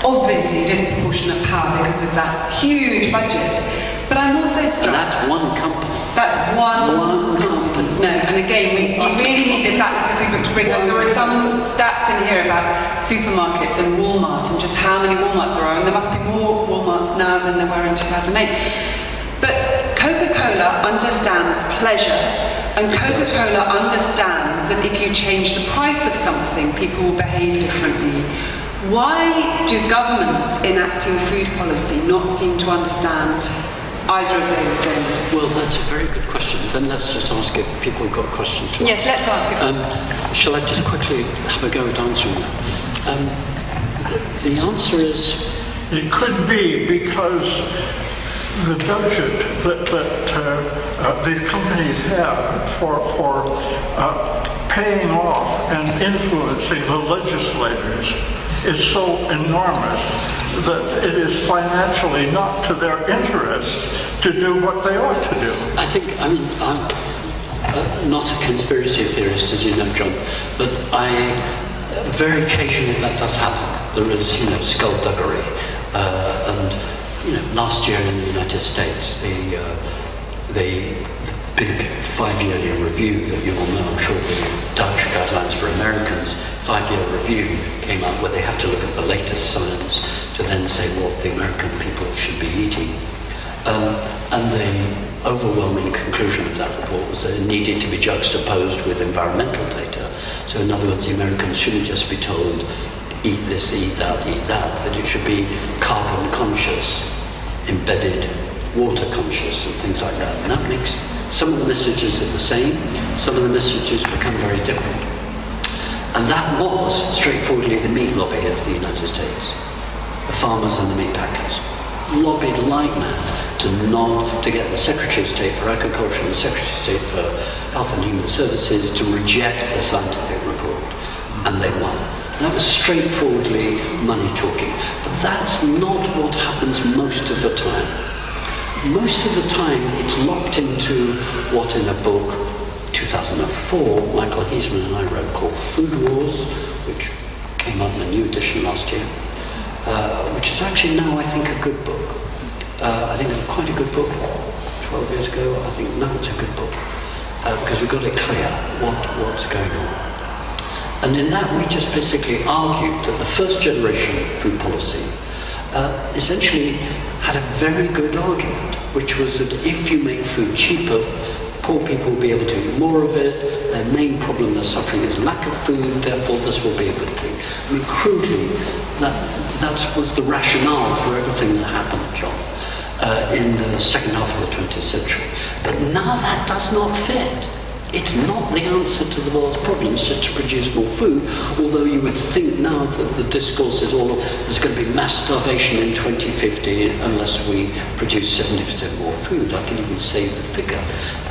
obviously disproportionate power because of that huge budget. But I'm also struck... And that's one company. That's one company. No, and again, we really need this Atlas of Food book to bring up. There are some stats in here about supermarkets and Walmart and just how many Walmarts there are, and there must be more Walmarts now than there were in 2008. But Coca-Cola understands pleasure, and Coca-Cola understands that if you change the price of something, people will behave differently. Why do governments enacting food policy not seem to understand either of those things? Well, that's a very good question. Then let's just ask if people have got questions to ask. Yes, let's ask. Shall I just quickly have a go at answering that? The answer is... It could be because the budget that these companies have for paying off and influencing the legislators is so enormous that it is financially not to their interest to do what they ought to do. I'm not a conspiracy theorist, as you know, John, but very occasionally that does happen. There is, skullduggery. And, last year in the United States, the big 5-yearly review that you all know, I'm sure the Dutch Guidelines for Americans 5-year review came out where they have to look at the latest science to then say what the American people should be eating. And the overwhelming conclusion of that report was that it needed to be juxtaposed with environmental data. So in other words, the Americans shouldn't just be told, eat this, eat that, but it should be carbon conscious, embedded water conscious and things like that. And that makes some of the messages are the same, some of the messages become very different. And that was straightforwardly the meat lobby of the United States. The farmers and the meat packers lobbied like mad to get the Secretary of State for Agriculture and the Secretary of State for Health and Human Services to reject the scientific report. And they won. That was straightforwardly money talking. But that's not what happens most of the time. Most of the time it's locked into what in a book 2004 Michael Heisman and I wrote called Food Wars, which came out in a new edition last year, which is actually now I think a good book. I think it's quite a good book. 12 years ago I think now it's a good book because we got it clear what's going on. And in that we just basically argued that the first generation food policy essentially had a very good argument, which was that if you make food cheaper, poor people will be able to eat more of it. Their main problem they're suffering is lack of food, therefore this will be a good thing. I mean, crudely, that was the rationale for everything that happened, John, in the second half of the 20th century. But now that does not fit. It's not the answer to the world's problems just to produce more food, although you would think now that the discourse is all of there's going to be mass starvation in 2050 unless we produce 70% more food. I can even say the figure.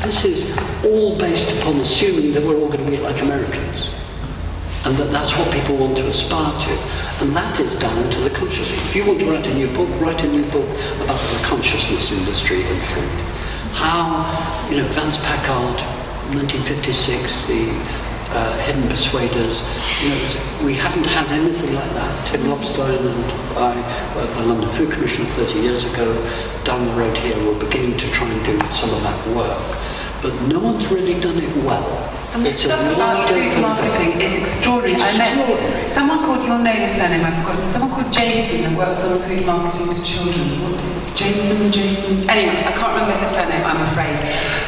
This is all based upon assuming that we're all going to be like Americans. And that's what people want to aspire to. And that is down to the consciousness. If you want to write a new book about the consciousness industry in food. How, Vance Packard, 1956, the Hidden Persuaders, we haven't had anything like that. Tim Lobstein and I were at the London Food Commission 30 years ago. Down the road here, we're beginning to try and do some of that work. But no one's really done it well. And the stuff about food marketing is extraordinary. I met someone called, you'll know his surname, I've forgotten, someone called Jason that works on food marketing to children. Jason, anyway, I can't remember his surname, I'm afraid.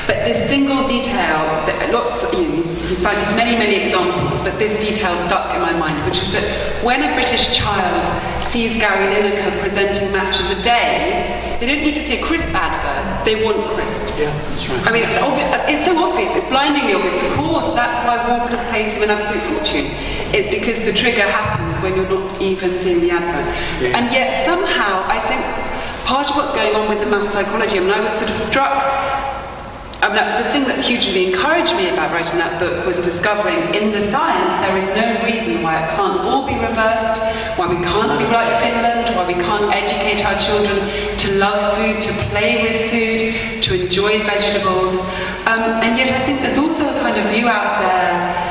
But this single detail, that he cited many examples, but this detail stuck in my mind, which is that when a British child sees Gary Lineker presenting Match of the Day, they don't need to see a crisp advert, they want crisps. Yeah, that's right. I mean, it's so obvious, it's blindingly obvious. Of course, that's why Walker's pays him an absolute fortune. It's because the trigger happens when you're not even seeing the advert. Yeah. And yet somehow, I think part of what's going on with the mass psychology, I was sort of struck, the thing that hugely encouraged me about writing that book was discovering in the science there is no reason why it can't all be reversed, why we can't be like Finland, why we can't educate our children to love food, to play with food, to enjoy vegetables. And yet I think there's also a kind of view out there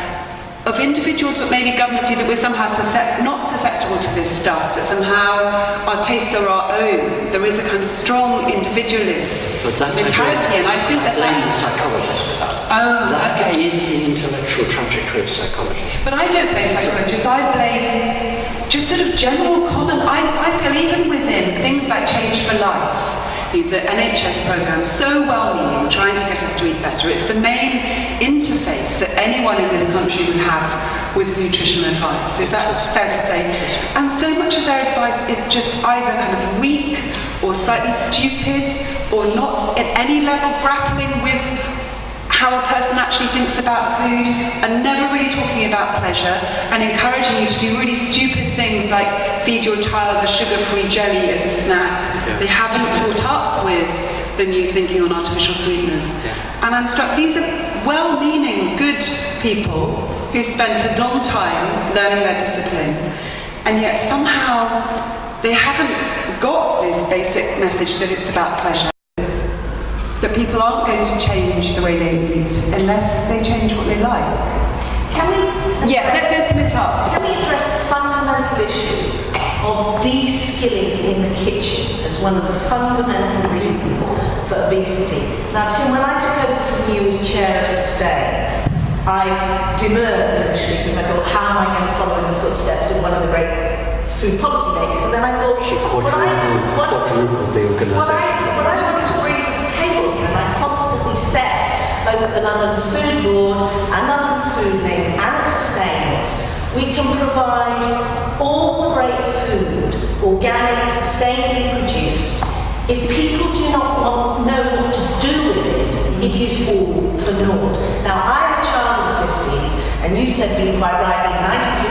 of individuals, but maybe governments too, that we're somehow not susceptible to this stuff, that somehow our tastes are our own. There is a kind of strong individualist mentality, and I think that's the psychologist for that. Oh, that okay. is the intellectual trajectory of psychology. But I don't blame psychologists, I blame just sort of general common, I feel even within things like Change for Life, the NHS programme, so well-meaning, trying to get us to eat better. It's the main interface that anyone in this country would have with nutritional advice. Is that fair to say? And so much of their advice is just either kind of weak or slightly stupid or not at any level grappling with how a person actually thinks about food, and never really talking about pleasure, and encouraging you to do really stupid things like feed your child a sugar-free jelly as a snack. Yeah. They haven't caught up with the new thinking on artificial sweeteners. Yeah. And I'm struck, these are well-meaning, good people who spent a long time learning their discipline, and yet somehow they haven't got this basic message that it's about pleasure. That people aren't going to change the way they eat unless they change what they like. Can we? Yes, let's open it up. Can we address the fundamental issue of de-skilling in the kitchen as one of the fundamental reasons for obesity? Now, Tim, when I took over from you as chair of Sustain, I demurred actually because I thought, how am I going to follow in the footsteps of one of the great food policy makers? And then I thought, she quadrupled the organisation. What I wanted to bring to the table, and I constantly said both at the London Food Board and London Food Link and at Sustain, we can provide all the great food, organic, sustainably produced. If people do not know what to do with it, it is all for naught. Now, I'm a child of the 50s, And you said being quite right, in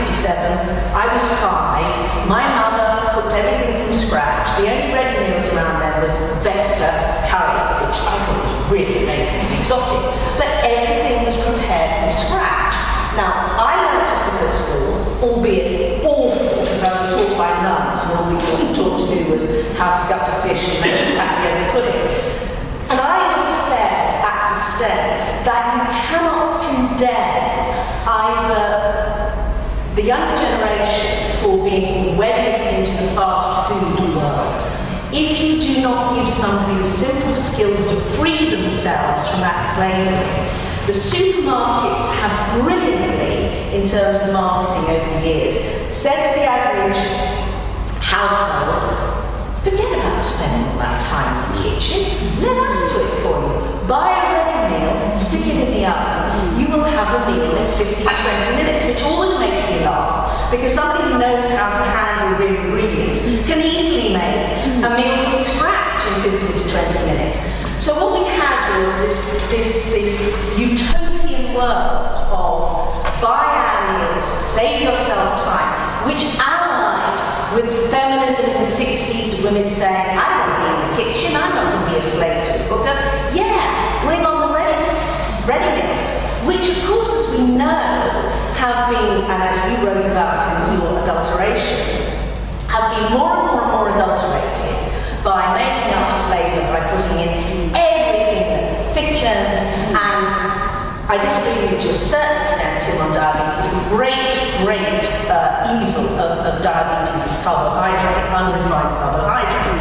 1957, I was 5. My mother cooked everything from scratch. The only ready meals around there was Vesta curry, which I thought was really amazing and exotic. But everything was prepared from scratch. Now, I learned to cook at school, albeit awful, because I was taught by nuns, and all we were taught to do was how to gut a fish and make a tapioca pudding. And I always said, at Sustain, that you cannot condemn either the younger generation for being wedded into the fast food world. If you do not give somebody the simple skills to free themselves from that slavery, the supermarkets have brilliantly, in terms of marketing over the years, said to the average household, forget about spending all that time in the kitchen. Let us do it for you. Buy a ready meal, stick it in the oven. You will have a meal in 15 to 20 minutes, which always makes me laugh, because somebody who knows how to handle real ingredients can easily make a meal from scratch in 15 to 20 minutes. So what we had was this utopian world of buy our meals, save yourself time, which allied with feminism in the 60s, women saying, I don't want to be in the kitchen, I'm not going to be a slave to the cooker. Yeah, bring on the ready meals, which of course, as we know, have been, and as you wrote about in your adulteration, have been more and more and more adulterated by making up for flavour, by putting in everything that thickened, and I disagree with you to a certain extent, Tim, on diabetes. The great evil of diabetes is carbohydrate, unrefined carbohydrate.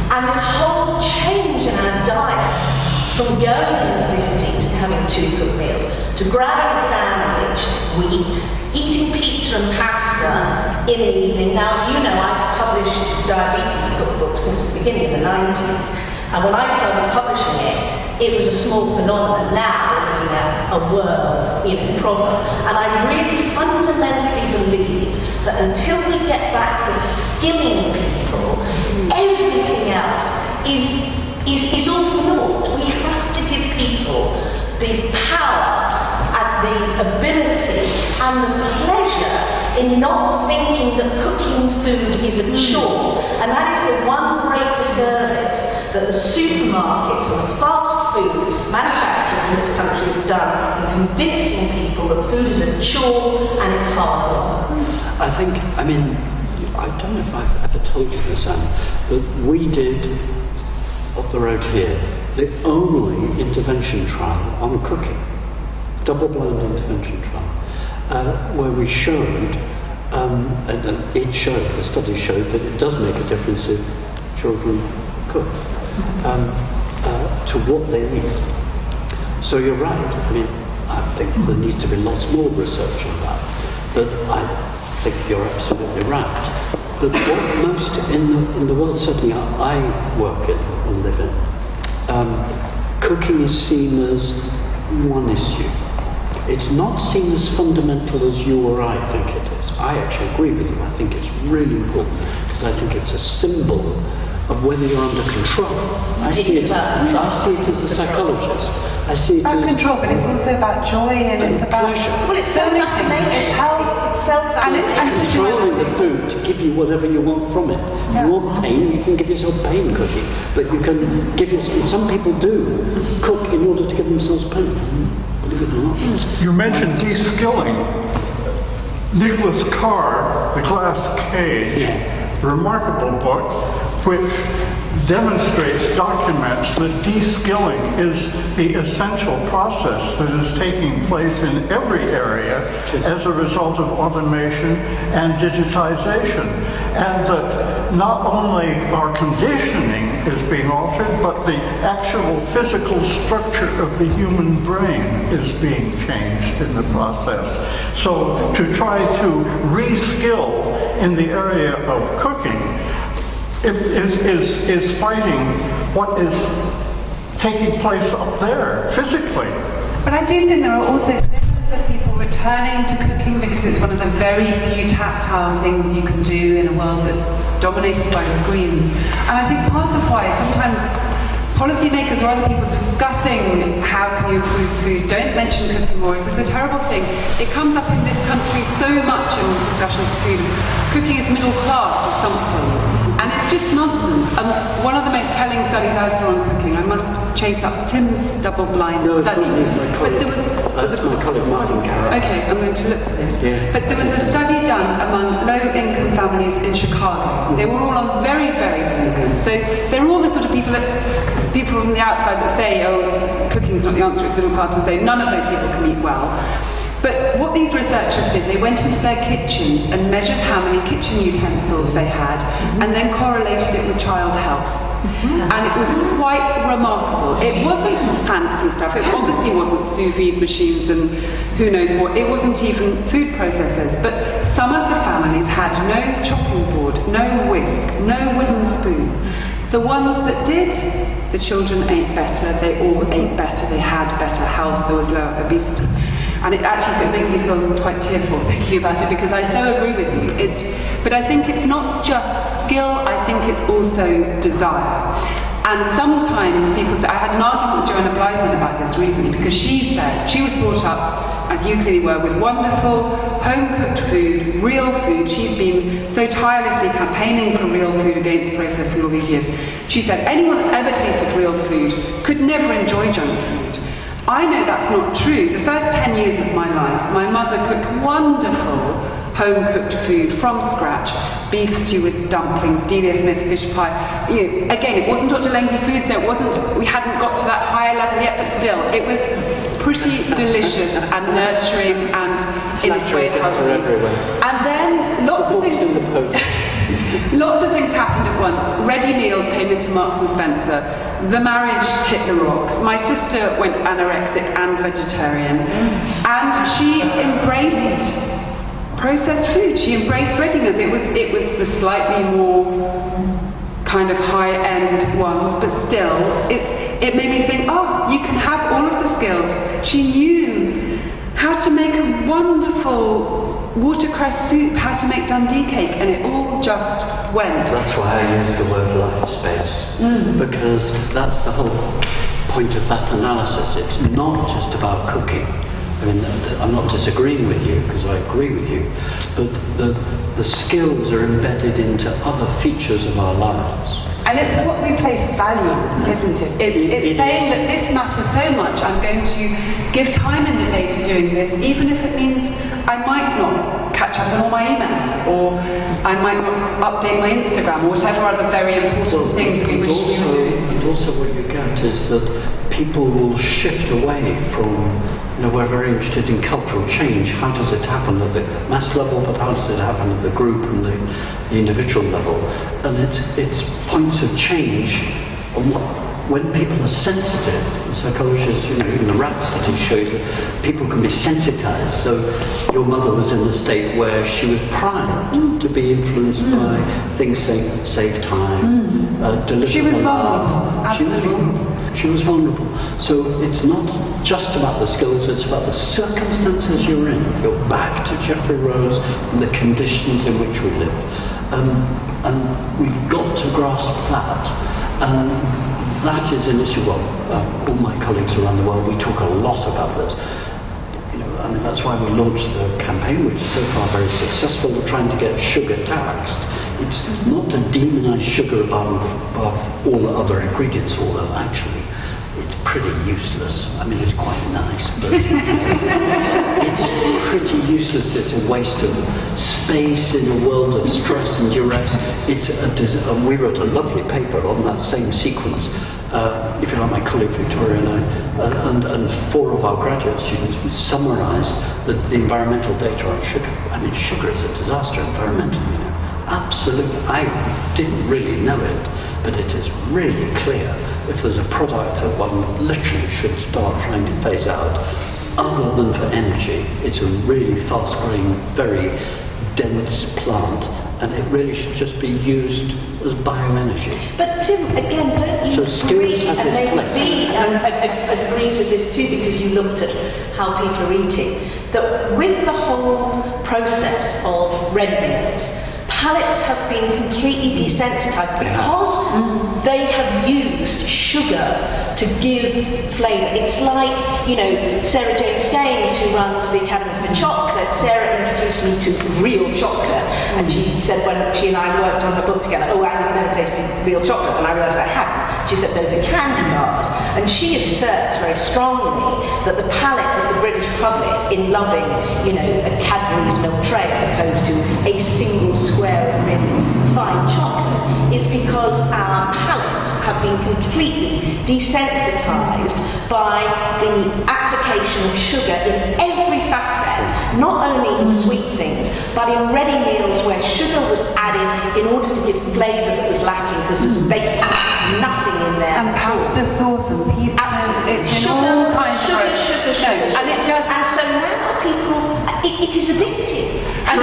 And this whole change in our diet, from going in the 50s to having 2 cooked meals, to grabbing a sandwich, wheat, eating pizza and pasta in the evening. Now, as you know, I've published diabetes cookbooks since the beginning of the 90s. And when I started publishing it was a small phenomenon. Now it's been a world problem. And I really fundamentally believe that until we get back to skilling people, everything else is all for naught. We have to give people the power and the ability and the pleasure in not thinking that cooking food is a chore. And that is the one great disservice that the supermarkets and the fast food manufacturers in this country have done in convincing people that food is a chore and it's hard work. I don't know if I've ever told you this, Anne, but we did, up the road here, the only intervention trial on cooking, double-blind intervention trial, where we showed, the study showed that it does make a difference if children cook to what they eat. So you're right. I think there needs to be lots more research on that, but I think you're absolutely right. But what most in the world, certainly I work in and live in, cooking is seen as one issue. It's not seen as fundamental as you or I think it is. I actually agree with you. I think it's really important because I think it's a symbol of whether you're under control. I see it as a psychologist. I see it about as control, but it's also about joy and it's about pleasure. Well, it's self-affirmation. It's health. It's self-affirmation. And Controlling the food to give you whatever you want from it. If you want pain, you can give yourself pain cooking. But you can give yourself, and some people do cook in order to give themselves pain. Believe it or not. You mentioned de-skilling. Nicholas Carr, The Glass Cage, remarkable book, which documents that de-skilling is the essential process that is taking place in every area as a result of automation and digitization. And that not only our conditioning is being altered, but the actual physical structure of the human brain is being changed in the process. So to try to re-skill in the area of cooking is fighting what is taking place up there physically. But I do think there are also millions of people returning to cooking because it's one of the very few tactile things you can do in a world that's dominated by screens. And I think part of why sometimes policymakers or other people discussing how can you improve food don't mention cooking more. It's a terrible thing. It comes up in this country so much in discussions of food. Cooking is middle class or something. And it's just nonsense. One of the most telling studies I saw on cooking, I must chase up Tim's double-blind study. But there was... That's my colleague Martin Carroll. Okay, I'm going to look for this. Yeah. But there was a study done among low-income families in Chicago. They were all on very, very low income. So they're all the sort of people from the outside that say, oh, cooking's not the answer, it's middle class, will say none of those people can eat well. But what these researchers did, they went into their kitchens and measured how many kitchen utensils they had, and then correlated it with child health. And it was quite remarkable. It wasn't fancy stuff. It obviously wasn't sous vide machines and who knows what. It wasn't even food processors. But some of the families had no chopping board, no whisk, no wooden spoon. The ones that did, the children ate better, they all ate better, they had better health, there was lower obesity. And it actually sort of makes me feel quite tearful thinking about it, because I so agree with you. But I think it's not just skill, I think it's also desire. And sometimes people say, I had an argument with Joanna Blythman about this recently, because she said she was brought up, as you clearly were, with wonderful home-cooked food, real food. She's been so tirelessly campaigning for real food against processed food all these years. She said anyone that's ever tasted real food could never enjoy junk food. I know that's not true. The first 10 years of my life, my mother cooked wonderful home-cooked food from scratch. Beef stew with dumplings, Delia Smith fish pie. Again, it wasn't Dr. Lengthy food, so we hadn't got to that higher level yet, but still, it was pretty delicious and nurturing and in its way healthy. And then lots of things happened at once. Ready meals came into Marks and Spencer. The marriage hit the rocks. My sister went anorexic and vegetarian, and she embraced processed food. She embraced ready meals. It was the slightly more kind of high-end ones, but still, it made me think, oh, you can have all of the skills. She knew how to make a wonderful watercress soup, how to make Dundee cake, and it all just went. That's why I use the word life space, because that's the whole point of that analysis. It's not just about cooking. I mean, I'm not disagreeing with you, because I agree with you, but the skills are embedded into other features of our lives. And it's what we place value on, isn't it? It's saying that this matters so much, I'm going to give time in the day to doing this, even if it means I might not catch up on all my emails, or I might not update my Instagram, or whatever other very important things we wish we were doing. And also what you get is that people will shift away from, we're very interested in cultural change. How does it happen at the mass level, but how does it happen at the group and the individual level? And it's points of change on when people are sensitive. Psychologists, even the rat studies show that people can be sensitized. So your mother was in a state where she was primed to be influenced by things saying save time, deliver She was love. vulnerable. She was vulnerable. So it's not just about the skills, it's about the circumstances you're in. You're back to Geoffrey Rose and the conditions in which we live. And we've got to grasp that. And that is an issue. Well, all my colleagues around the world, we talk a lot about this. That's why we launched the campaign, which is so far very successful. We're trying to get sugar taxed. It's not to demonize sugar above all the other ingredients, although actually it's pretty useless. I mean, it's quite nice, but it's pretty useless. It's a waste of space in a world of stress and duress. We wrote a lovely paper on that same sequence. If you like, my colleague Victoria and I, and 4 of our graduate students, we summarised the environmental data on sugar. I mean, sugar is a disaster environmentally. Absolutely. I didn't really know it, but it is really clear if there's a product that one literally should start trying to phase out, other than for energy. It's a really fast-growing, very dense plant, and it really should just be used as bioenergy. But Tim, again, don't you agree, and maybe agrees with this too, because you looked at how people are eating, that with the whole process of ready meals, palates have been completely desensitized because they have used sugar to give flavour. It's like, Sarah Jane Staines, who runs the Academy for Chocolate. Sarah introduced me to real chocolate, and she said when she and I worked on her book together, I've never tasted real chocolate, and I realised I hadn't. She said those are candy bars, and she asserts very strongly that the palate of the British public in loving, a Cadbury's milk tray as opposed to a single square of really fine chocolate is because our palates have been completely desensitized by the application of sugar in every facet, not only in sweet things, but in ready meals where sugar was added in order to give flavour that was lacking because there was basically nothing in there. And pasta sauce and pizza. Absolutely. It's in all kinds of Sugar. And it does. And so now people, it is addictive. And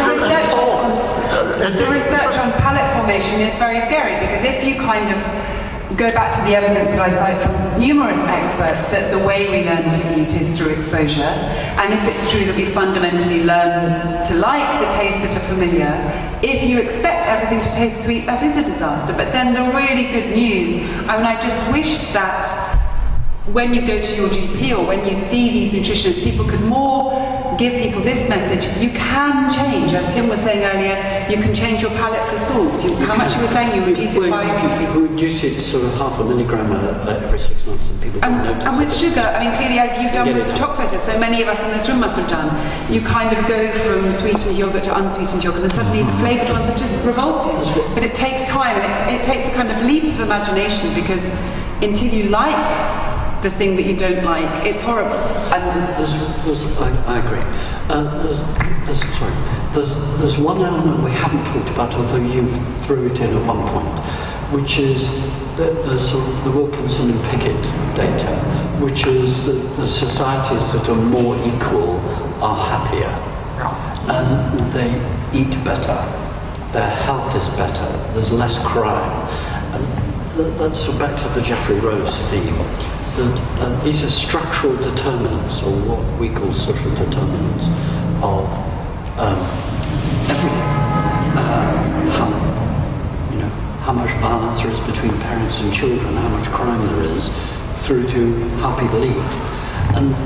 the research on palate formation is very scary, because if you kind of go back to the evidence that I cite from numerous experts that the way we learn to eat is through exposure, and if it's true that we fundamentally learn to like the tastes that are familiar, if you expect everything to taste sweet, that is a disaster. But then the really good news, I just wish that when you go to your GP or when you see these nutritionists, people could more give people this message: you can change. As Tim was saying earlier, you can change your palate for salt. How much you were saying you reduce it by? You reduce it sort of 0.5 milligram every 6 months, and people don't notice. And with sugar, clearly, as you've done with chocolate, as so many of us in this room must have done, you kind of go from sweetened yogurt to unsweetened yogurt, and suddenly the flavoured ones are just revolting. But it takes time, and it takes a kind of leap of imagination, because until you like the thing that you don't like, it's horrible. And I agree. There's one element we haven't talked about, although you threw it in at one point, which is the Wilkinson and Pickett data, which is that the societies that are more equal are happier, and they eat better, their health is better, there's less crime. And that's back to the Jeffrey Rose theme. That these are structural determinants, or what we call social determinants, of everything. How much violence there is between parents and children, how much crime there is, through to how people eat. And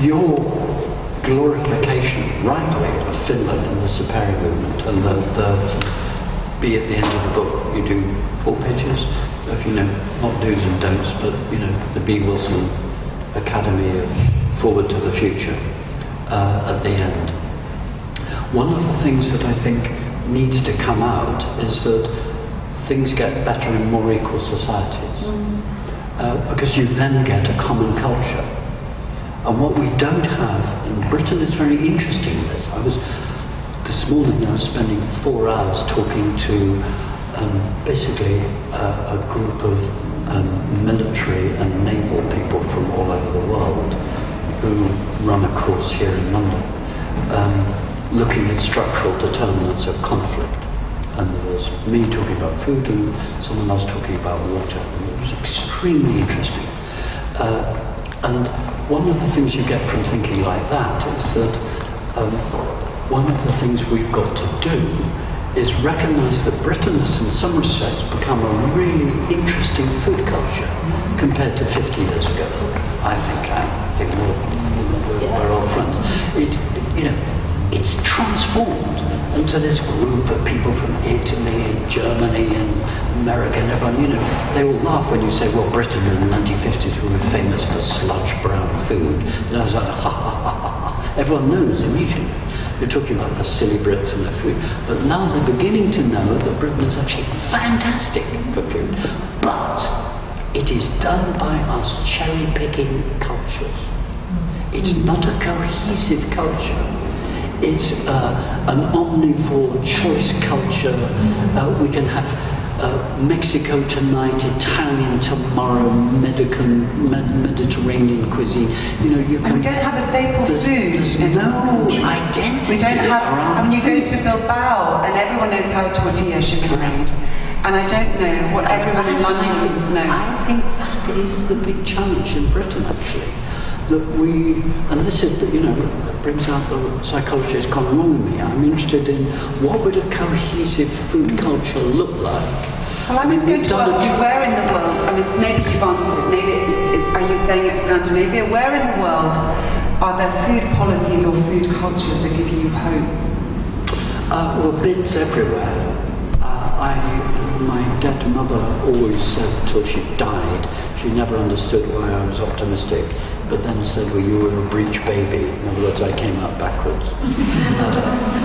your glorification, rightly, of Finland and the Saperi movement, and be at the end of the book, you do 4 pages of, not do's and don'ts, but, the B. Wilson Academy of Forward to the Future at the end. One of the things that I think needs to come out is that things get better in more equal societies, because you then get a common culture. And what we don't have, and Britain is very interesting in this. This morning I was spending 4 hours talking to basically a group of military and naval people from all over the world who run a course here in London, looking at structural determinants of conflict. And there was me talking about food and someone else talking about water. And it was extremely interesting. And one of the things you get from thinking like that is that one of the things we've got to do is recognise that Britain has in some respects become a really interesting food culture compared to 50 years ago. I think we're all friends. It's transformed into this group of people from Italy and Germany and America and everyone, they all laugh when you say, well, Britain in the 1950s we were famous for sludge brown food. And I was like, ha ha ha ha. Everyone knows immediately. You're talking about the silly Brits and their food. But now they're beginning to know that Britain is actually fantastic for food. But it is done by us cherry-picking cultures. It's not a cohesive culture. It's an omnivore choice culture. We can have Mexico tonight, Italian tomorrow, Mediterranean cuisine. You can. We don't have a staple food. There's no identity. We don't have. You go to Bilbao, and everyone knows how tortilla should be made. And I don't know what everyone in London knows. I think that is the big challenge in Britain, actually. that we, and this is, brings out the psychologist gone wrong in me. I'm interested in what would a cohesive food culture look like. Well, I was going to ask you, where in the world, maybe you've answered it, are you saying it's Scandinavia? Where in the world are there food policies or food cultures that give you hope? Well, bits everywhere. My dead mother always said till she died, she never understood why I was optimistic, but then said, well, you were a breech baby. In other words, I came out backwards.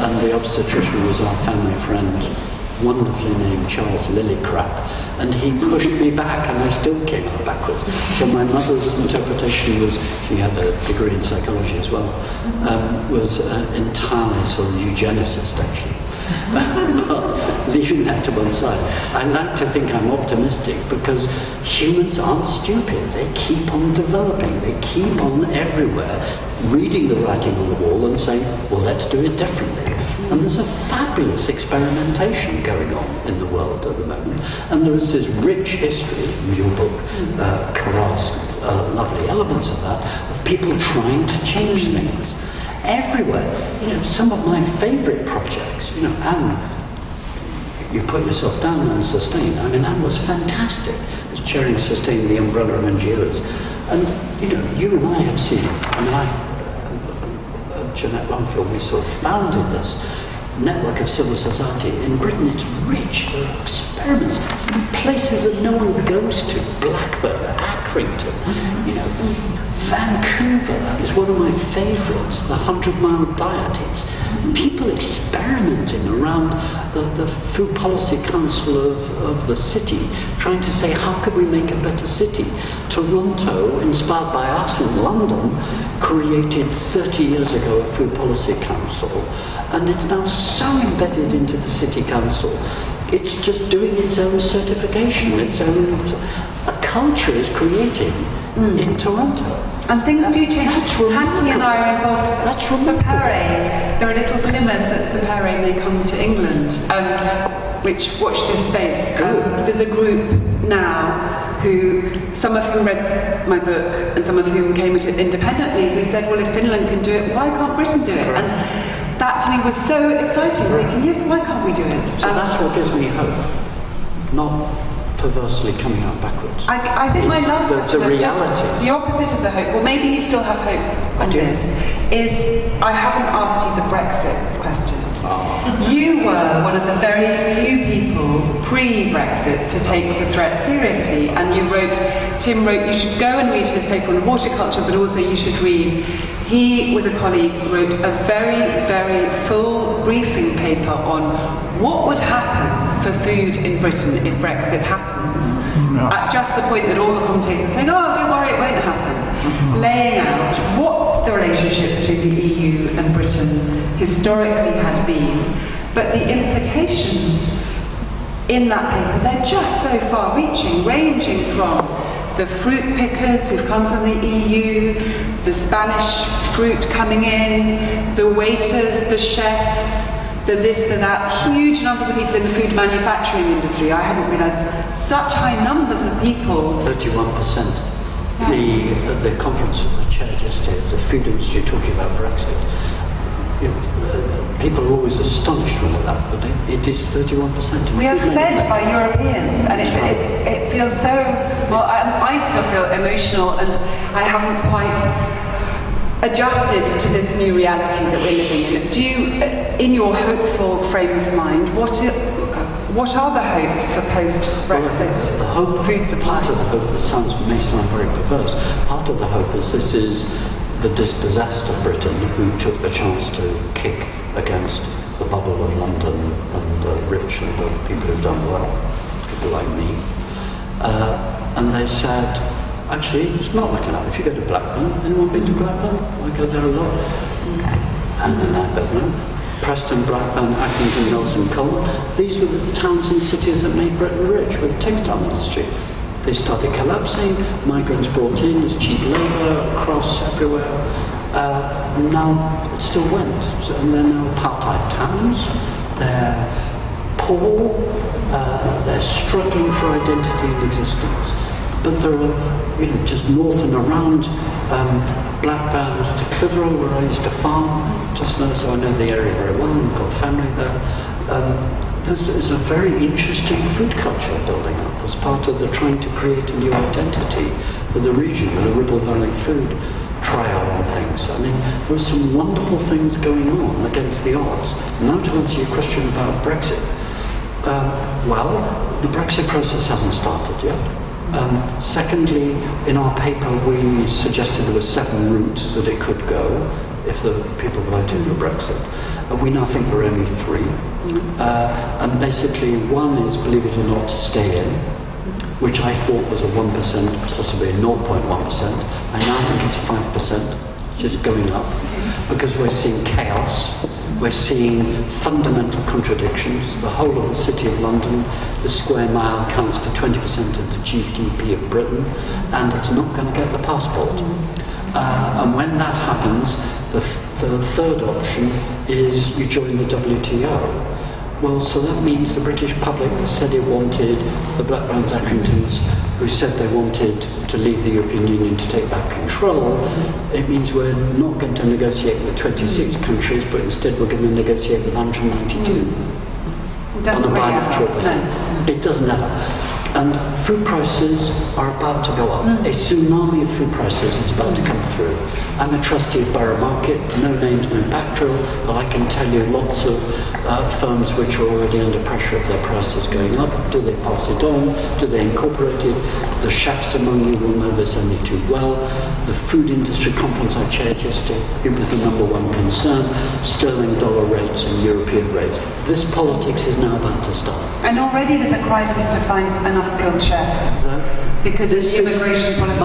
And the obstetrician was our family friend, wonderfully named Charles Lillicrap, and he pushed me back and I still came out backwards. So my mother's interpretation was, she had a degree in psychology as well, was entirely sort of eugenicist actually. But leaving that to one side, I like to think I'm optimistic because humans aren't stupid. They keep on developing. They keep on everywhere reading the writing on the wall and saying, well, let's do it differently. And there's a fabulous experimentation going on in the world at the moment. And there is this rich history in your book, Carras's lovely elements of that, of people trying to change things. Everywhere. Some of my favourite projects, Anne, you put yourself down and Sustain. Anne was fantastic as chairing Sustain, the umbrella of NGOs. And, you and I have seen, Jeanette Longfield, we sort of founded this network of civil society. In Britain, it's rich. There are experiments in places that no one goes to. Blackburn, Accrington, Vancouver is one of my favourites, the 100-mile diet. It's people experimenting around the Food Policy Council of the city, trying to say, how could we make a better city? Toronto, inspired by us in London, created 30 years ago a Food Policy Council, and it's now so embedded into the city council. It's just doing its own certification, a culture is creating in Toronto. And things do change. Hattie and I are involved. That's Sapere. There are little glimmers that Sapere may come to England. Which, watch this space. There's a group now who, some of whom read my book and some of whom came at it independently, who said, well, if Finland can do it, why can't Britain do it? And that to me was so exciting. Thinking, yes, why can't we do it? So that's what gives me hope. Not perversely coming out backwards. I think my last question, the reality, the opposite of the hope, well maybe you still have hope on this, is I haven't asked you the Brexit question. You were one of the very few people pre-Brexit to take the threat seriously, and Tim wrote you should go and read his paper on horticulture, but also you should read, he with a colleague wrote a very, very full briefing paper on what would happen for food in Britain if Brexit happens. At just the point that all the commentators are saying, oh, don't worry, it won't happen. Laying out what the relationship between the EU and Britain historically had been, but the implications in that paper, they're just so far-reaching, ranging from the fruit pickers who've come from the EU, the Spanish fruit coming in, the waiters, the chefs, the this, the that, huge numbers of people in the food manufacturing industry. I hadn't realised such high numbers of people. 31%. The conference of the chair yesterday of the food industry talking about Brexit. People are always astonished when that, but it is 31%. We are fed by Europeans, and it feels so. Well, I still feel emotional, and I haven't quite adjusted to this new reality that we're living in. Do you, in your hopeful frame of mind, what are the hopes for post-Brexit food supply? Part of the hope, may sound very perverse, part of the hope is this is the dispossessed of Britain who took the chance to kick against the bubble of London and the rich and the people who've done well, people like me. And they said, actually, it's not like that. If you go to Blackburn, anyone been to Blackburn? I go there a lot. And I don't know. Preston, Blackburn, Accrington, Nelson, Colne. These were the towns and cities that made Britain rich with the textile industry. They started collapsing, migrants brought in, there's cheap labour across everywhere. And now it still went. And they're now apartheid towns. They're poor. They're struggling for identity and existence. But there are, just north and around Blackburn to Clitheroe, where I used to farm, just now, so I know the area very well, and got family there. There's a very interesting food culture building up as part of the trying to create a new identity for the region, the Ribble Valley food trial and things. I mean, there are some wonderful things going on against the odds. Now to answer your question about Brexit. Well, the Brexit process hasn't started yet. Secondly, in our paper we suggested there were 7 routes that it could go if the people voted for Brexit. We now think there are only 3. And basically one is, believe it or not, to stay in, which I thought was a 1%, possibly 0.1%. I now think it's 5%, just going up, because we're seeing chaos. We're seeing fundamental contradictions. The whole of the City of London, the square mile counts for 20% of the GDP of Britain, and it's not going to get the passport. And when that happens, the third option is you join the WTO. Well, so that means the British public said it wanted, the Blackburns, Accringtons, who said they wanted to leave the European Union to take back control. It means we're not going to negotiate with 26 countries, but instead we're going to negotiate with 192 on a bilateral basis. It doesn't happen. And food prices are about to go up. A tsunami of food prices is about to come through. I'm a trustee of Borough Market, no names, no backdrill, but I can tell you lots of firms which are already under pressure of their prices going up. Do they pass it on? Do they incorporate it? The chefs among you will know this only too well. The food industry conference I chaired yesterday, it was the #1 concern, sterling dollar rates and European rates. This politics is now about to start. And already there's a crisis to find enough skilled chefs because of the immigration policy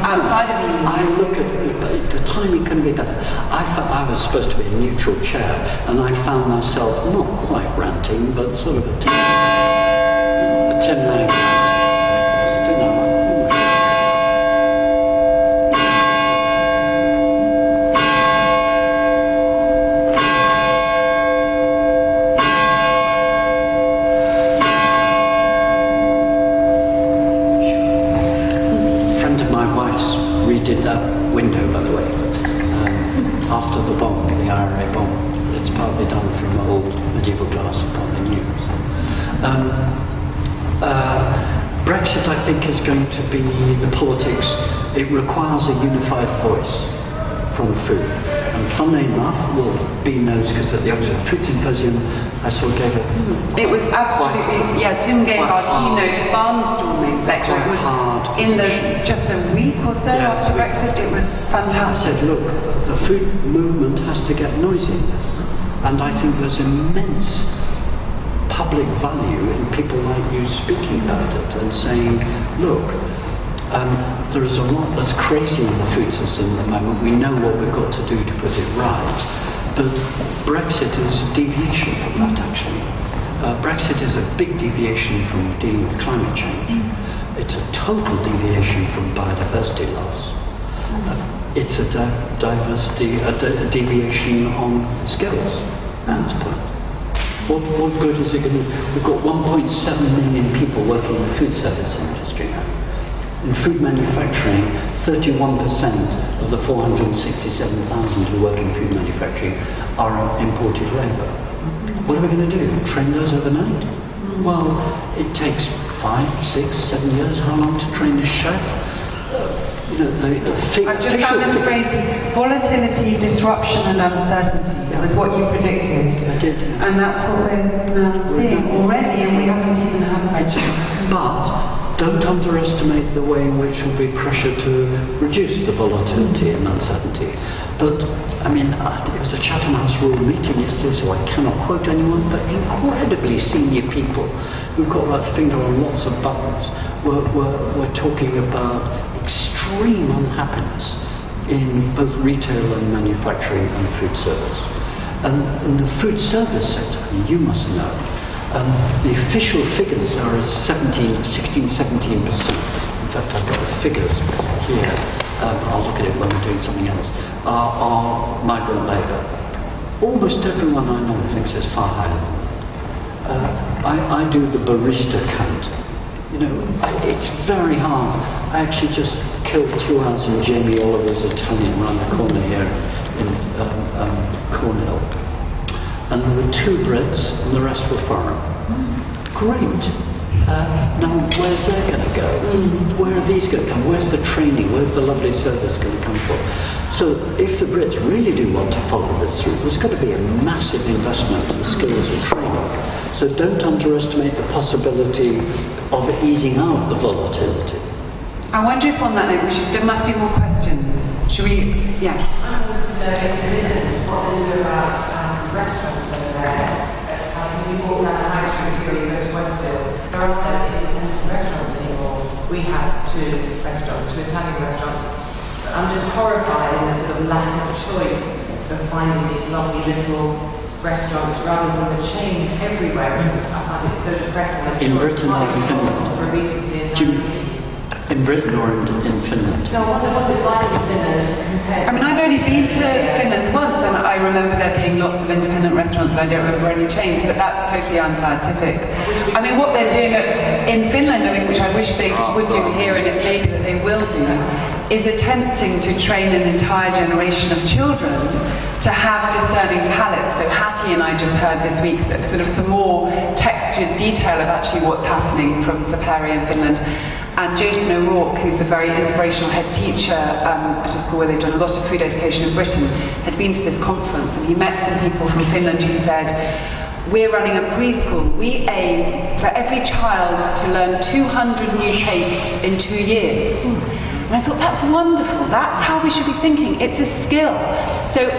outside of the EU. I look at the timing couldn't be better. I was supposed to be a neutral chair, and I found myself not quite ranting, but sort of a Tim Lang. Redid that window, by the way, after the bomb, the IRA bomb. It's partly done from old medieval glass and partly new. Brexit, I think, is going to be the politics. It requires a unified voice from food. And funnily enough, well, B knows because at the Oxford Food Symposium, I saw gave a... It was absolutely, Tim gave our keynote barnstorming lecture. It was hard in just a week or so after Brexit. It was fantastic. I said, look, the food movement has to get noisy in this. And I think there's immense public value in people like you speaking about it and saying, look, there is a lot that's crazy in the food system at the moment. We know what we've got to do to put it right. But Brexit is a deviation from that, actually. Brexit is a big deviation from dealing with climate change. It's a total deviation from biodiversity loss. It's a deviation on skills. That's the point. What good is it going to do? We've got 1.7 million people working in the food service industry now. In food manufacturing, 31% of the 467,000 who work in food manufacturing are imported labour. What are we going to do? Train those overnight? Well, it takes 5, 6, 7 years. How long to train a chef? I've just found this crazy. Volatility, disruption and uncertainty. That was what you predicted. I did. And that's what we're now seeing already, and we haven't even had... But don't underestimate the way in which there'll be pressure to reduce the volatility and uncertainty. But, I mean, it was a Chatham House Rule meeting yesterday, so I cannot quote anyone, but incredibly senior people who've got their finger on lots of buttons were talking about extreme unhappiness in both retail and manufacturing and food service. And the food service sector, you must know, the official figures are 16, 17%. In fact, I've got the figures here. I'll look at it when we're doing something else. Are migrant labour. Almost everyone I know thinks it's far higher than that. I do the barista count. It's very hard. I actually just killed 2 hours in Jamie Oliver's Italian around the corner here in Cornhill. And there were 2 Brits and the rest were foreign. Great. Now, where's that going to go? Where are these going to come? Where's the training? Where's the lovely service going to come from? So if the Brits really do want to follow this through, there's got to be a massive investment in skills and training. So don't underestimate the possibility of easing out the volatility. I wonder if on that note, there must be more questions. Should we? Yeah. I wanted to know in Finland what they do about restaurants over there. When you walk down the high street here, you go to Westfield, there are no independent restaurants anymore. We have 2 restaurants, 2 Italian restaurants. But I'm just horrified in the sort of lack of choice of finding these lovely little restaurants rather than the chains everywhere. I find it so depressing. In Britain or in Finland? For obesity and diabetes. In Britain or in Finland? No, what's it like in Finland compared to... I mean, I've only been to Finland once, and I remember there being lots of independent restaurants, and I don't remember any chains, but that's totally unscientific. I mean, what they're doing in Finland, I mean, which I wish they would do here, and it may be that they will do, is attempting to train an entire generation of children to have discerning palates. So Hattie and I just heard this week sort of some more textured detail of actually what's happening from Saperi in Finland. And Jason O'Rourke, who's a very inspirational head teacher at a school where they've done a lot of food education in Britain, had been to this conference, and he met some people from Finland who said, we're running a preschool. We aim for every child to learn 200 new tastes in 2 years. And I thought, that's wonderful. That's how we should be thinking. It's a skill. So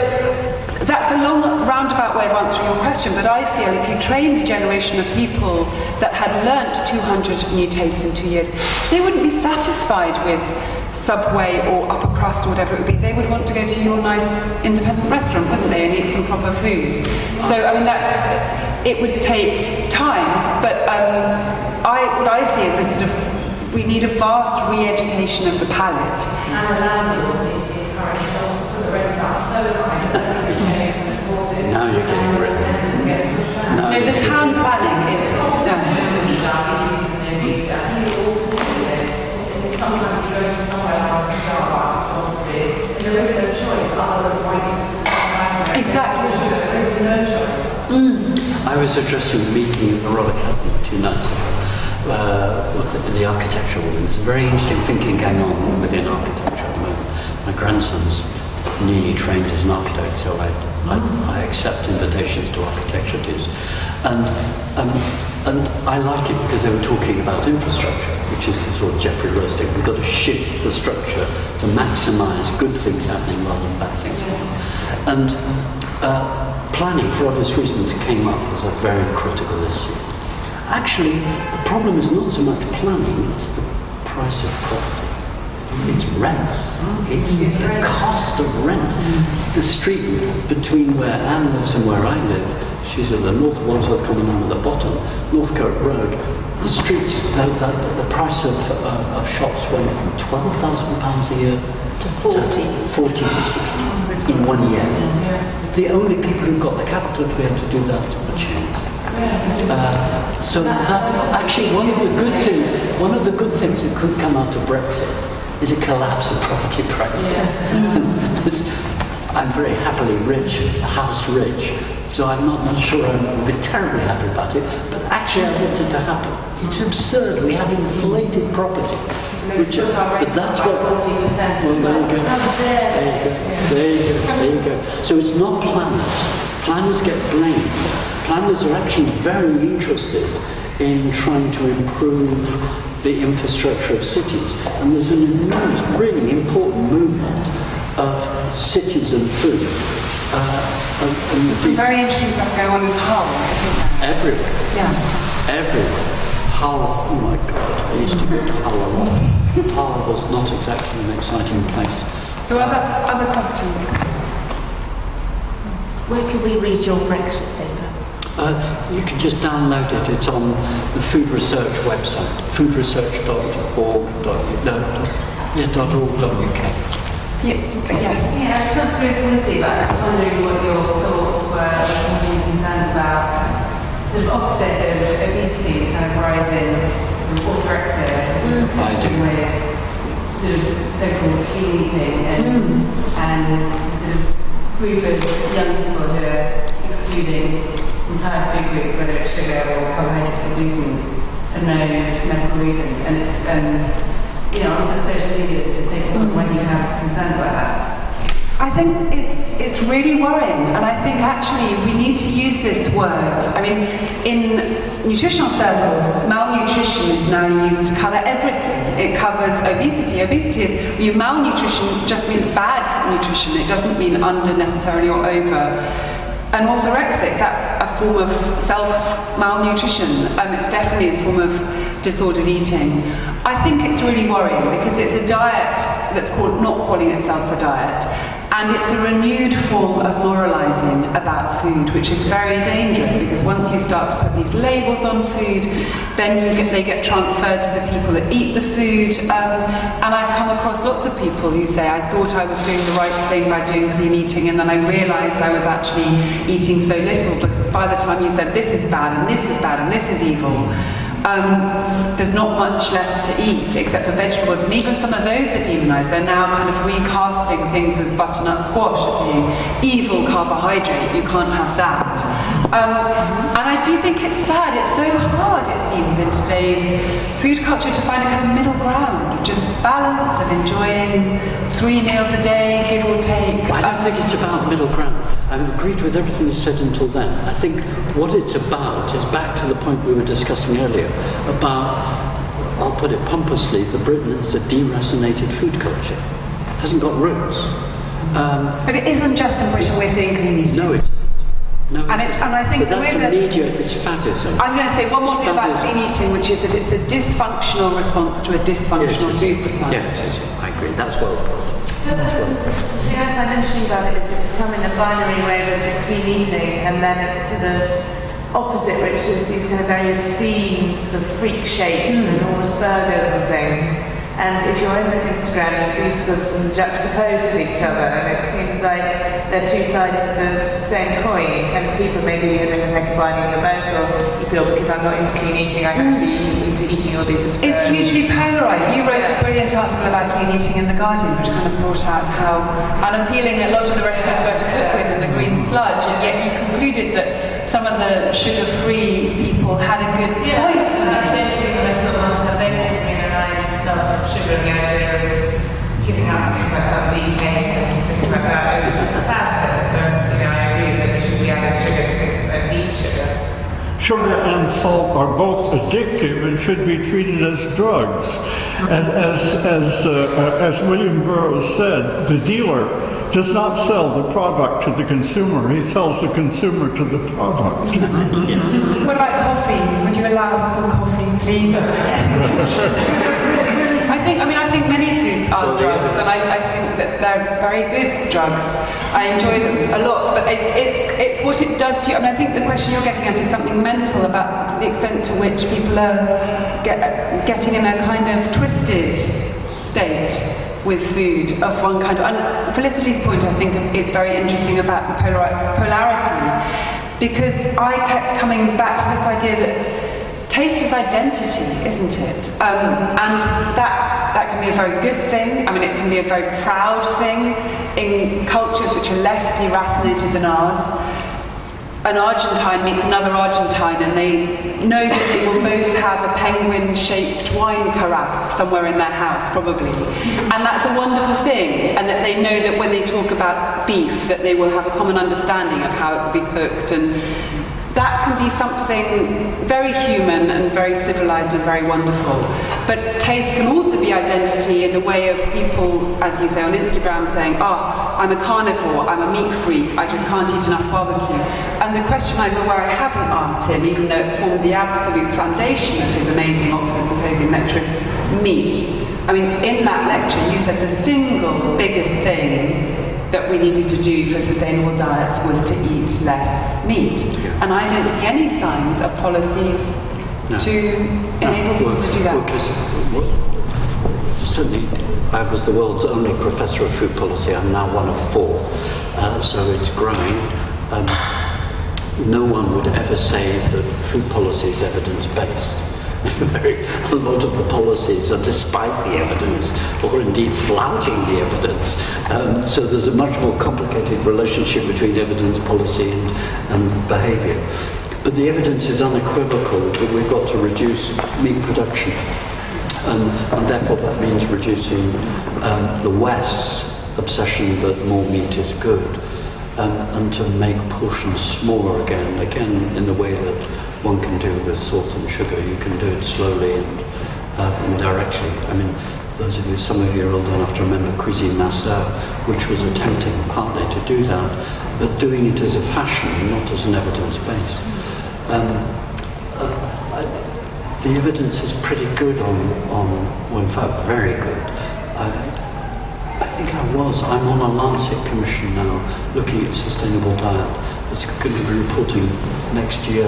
that's a long roundabout way of answering your question, but I feel if you trained a generation of people that had learnt 200 new tastes in 2 years, they wouldn't be satisfied with Subway or upper crust or whatever it would be. They would want to go to your nice independent restaurant, wouldn't they, and eat some proper food. So, I mean, it would take time, but what I see is a sort of, we need a vast re-education of the palate. And the landlords need to be encouraged to also put the rents up so high that Now you're getting written. No, the town planning is... Sometimes you go to somewhere like Starbucks or and there is no choice other than waiting. Exactly. There is no choice. I was addressing a meeting at the Royal Academy 2 nights ago in the architecture wing. There's a very interesting thinking going on within architecture at the moment. My grandson's nearly trained as an architect, so I accept invitations to architecture teas. And I like it because they were talking about infrastructure, which is the sort of Jeffrey Rose thing. We've got to shift the structure to maximise good things happening rather than bad things happening. And planning, for obvious reasons, came up as a very critical issue. Actually, the problem is not so much planning, it's the price of property. It's rents. It's the cost of rent. The street between where Anne lives and where I live, she's at the North Wandsworth Common at the bottom, Northcote Road. The streets, the price of shops went from £12,000 a year To 40 to 60 in 1 year. The only people who've got the capital to be able to do that are chains. So that actually one of the good things that could come out of Brexit is a collapse of property prices. I'm very happily rich, house rich, so I'm not sure I'm terribly happy about it, but actually I want it to happen. It's absurd, we have inflated property. But that's what... 40%. Well, there you go. So it's not planners. Planners get blamed. Planners are actually very interested in trying to improve the infrastructure of cities. And there's an enormous, really important movement of cities and food. There's some very interesting stuff going on in Hull, isn't there? Everywhere. Yeah. Everywhere. Hull, oh my God, I used to go to Hull a lot. Hull was not exactly an exciting place. So other questions? Where can we read your Brexit paper? You can just download it. It's on the Food Research website, foodresearch.org.uk. Yes. Yeah, it's not to do with policy, but I was just wondering what your thoughts were, your concerns about sort of opposite of obesity, the kind of rise in sort of orthorexia, I do. sort of so-called clean eating and sort of group of young people who are excluding entire food groups, whether it's sugar or carbohydrates or gluten, for no medical reason. And it's, on social media, it's taken on when you have concerns like that. I think it's really worrying, and I think actually we need to use this word. I mean, in nutritional circles, malnutrition is now used to cover everything. It covers obesity. Obesity is, malnutrition just means bad nutrition. It doesn't mean under necessarily or over. And orthorexic, that's a form of self-malnutrition. It's definitely a form of disordered eating. I think it's really worrying because it's a diet that's not calling itself a diet. And it's a renewed form of moralising about food, which is very dangerous because once you start to put these labels on food, then they get transferred to the people that eat the food. And I've come across lots of people who say, I thought I was doing the right thing by doing clean eating, and then I realised I was actually eating so little because by the time you said this is bad and this is bad and this is evil, there's not much left to eat except for vegetables, and even some of those are demonised. They're now kind of recasting things as butternut squash as being evil carbohydrate. You can't have that. And I do think it's sad. It's so hard, it seems, in today's food culture to find a kind of middle ground, just balance of enjoying 3 meals a day, give or take. I don't think it's about middle ground. I've agreed with everything you said until then. I think what it's about is back to the point we were discussing earlier about, I'll put it pompously, the Britain is a deracinated food culture. It hasn't got roots. But it isn't just in Britain we're seeing clean eating. No, it isn't. No, and I think but that's immediate, it's faddism. I'm going to say one more thing about clean eating, which is that it's a dysfunctional response to a dysfunctional food supply. Yeah, it is. I agree. That's well put. The thing I find interesting about it is that it's come in a binary way with this clean eating, and then it's sort of opposite, which is these kind of very obscene sort of freak shapes and enormous burgers and things. And if you're in Instagram, you see sort of them juxtaposed with each other, and it seems like they're two sides of the same coin. And people maybe are doing a combining of both, or you feel because I'm not into clean eating, I have to be into eating all these absurd. It's hugely polarised. You wrote a brilliant article about clean eating in The Guardian, which kind of brought out how unappealing a lot of the recipes were to cook with in the green sludge, and yet you concluded that some of the sugar-free people had a good point to That's the make. only thing that I thought must have basis in, and I love sugar and the idea of giving up things like that, being cake and things like that. It's sad, but I agree that we should be adding sugar to things that need sugar. Sugar and salt are both addictive and should be treated as drugs. And as William Burroughs said, the dealer does not sell the product to the consumer, he sells the consumer to the product. What about coffee? Would you allow us some coffee, please? I think many foods are drugs, and I think that they're very good drugs. I enjoy them a lot, but it's what it does to you. I think the question you're getting at is something mental about the extent to which people are getting in a kind of twisted state with food of one kind. And Felicity's point, I think, is very interesting about the polarity, because I kept coming back to this idea that taste is identity, isn't it? And that can be a very good thing. It can be a very proud thing in cultures which are less deracinated than ours. An Argentine meets another Argentine, and they know that they will both have a penguin-shaped wine carafe somewhere in their house, probably. And that's a wonderful thing, and that they know that when they talk about beef, that they will have a common understanding of how it will be cooked, and that can be something very human and very civilized and very wonderful. But taste can also be identity in the way of people, as you say on Instagram, saying, I'm a carnivore, I'm a meat freak, I just can't eat enough barbecue. And the question I'm aware I haven't asked him, even though it formed the absolute foundation of his amazing Oxford Symposium lecture, is meat. In that lecture you said the single biggest thing that we needed to do for sustainable diets was to eat less meat. And I don't see any signs of policies to enable people to do that. Certainly, I was the world's only professor of food policy. I'm now one of 4, so it's growing. No one would ever say that food policy is evidence-based. a lot of the policies are despite the evidence, or indeed flouting the evidence. So there's a much more complicated relationship between evidence, policy, and behaviour. But the evidence is unequivocal that we've got to reduce meat production. And therefore that means reducing the West's obsession that more meat is good, and to make portions smaller again in the way that one can do with salt and sugar. You can do it slowly and indirectly. I mean, some of you are old enough to remember Cuisine Master, which was attempting partly to do that, but doing it as a fashion, not as an evidence base. The evidence is pretty good well, in fact, very good. I think I'm on a Lancet commission now, looking at sustainable diet. It's going to be reporting next year.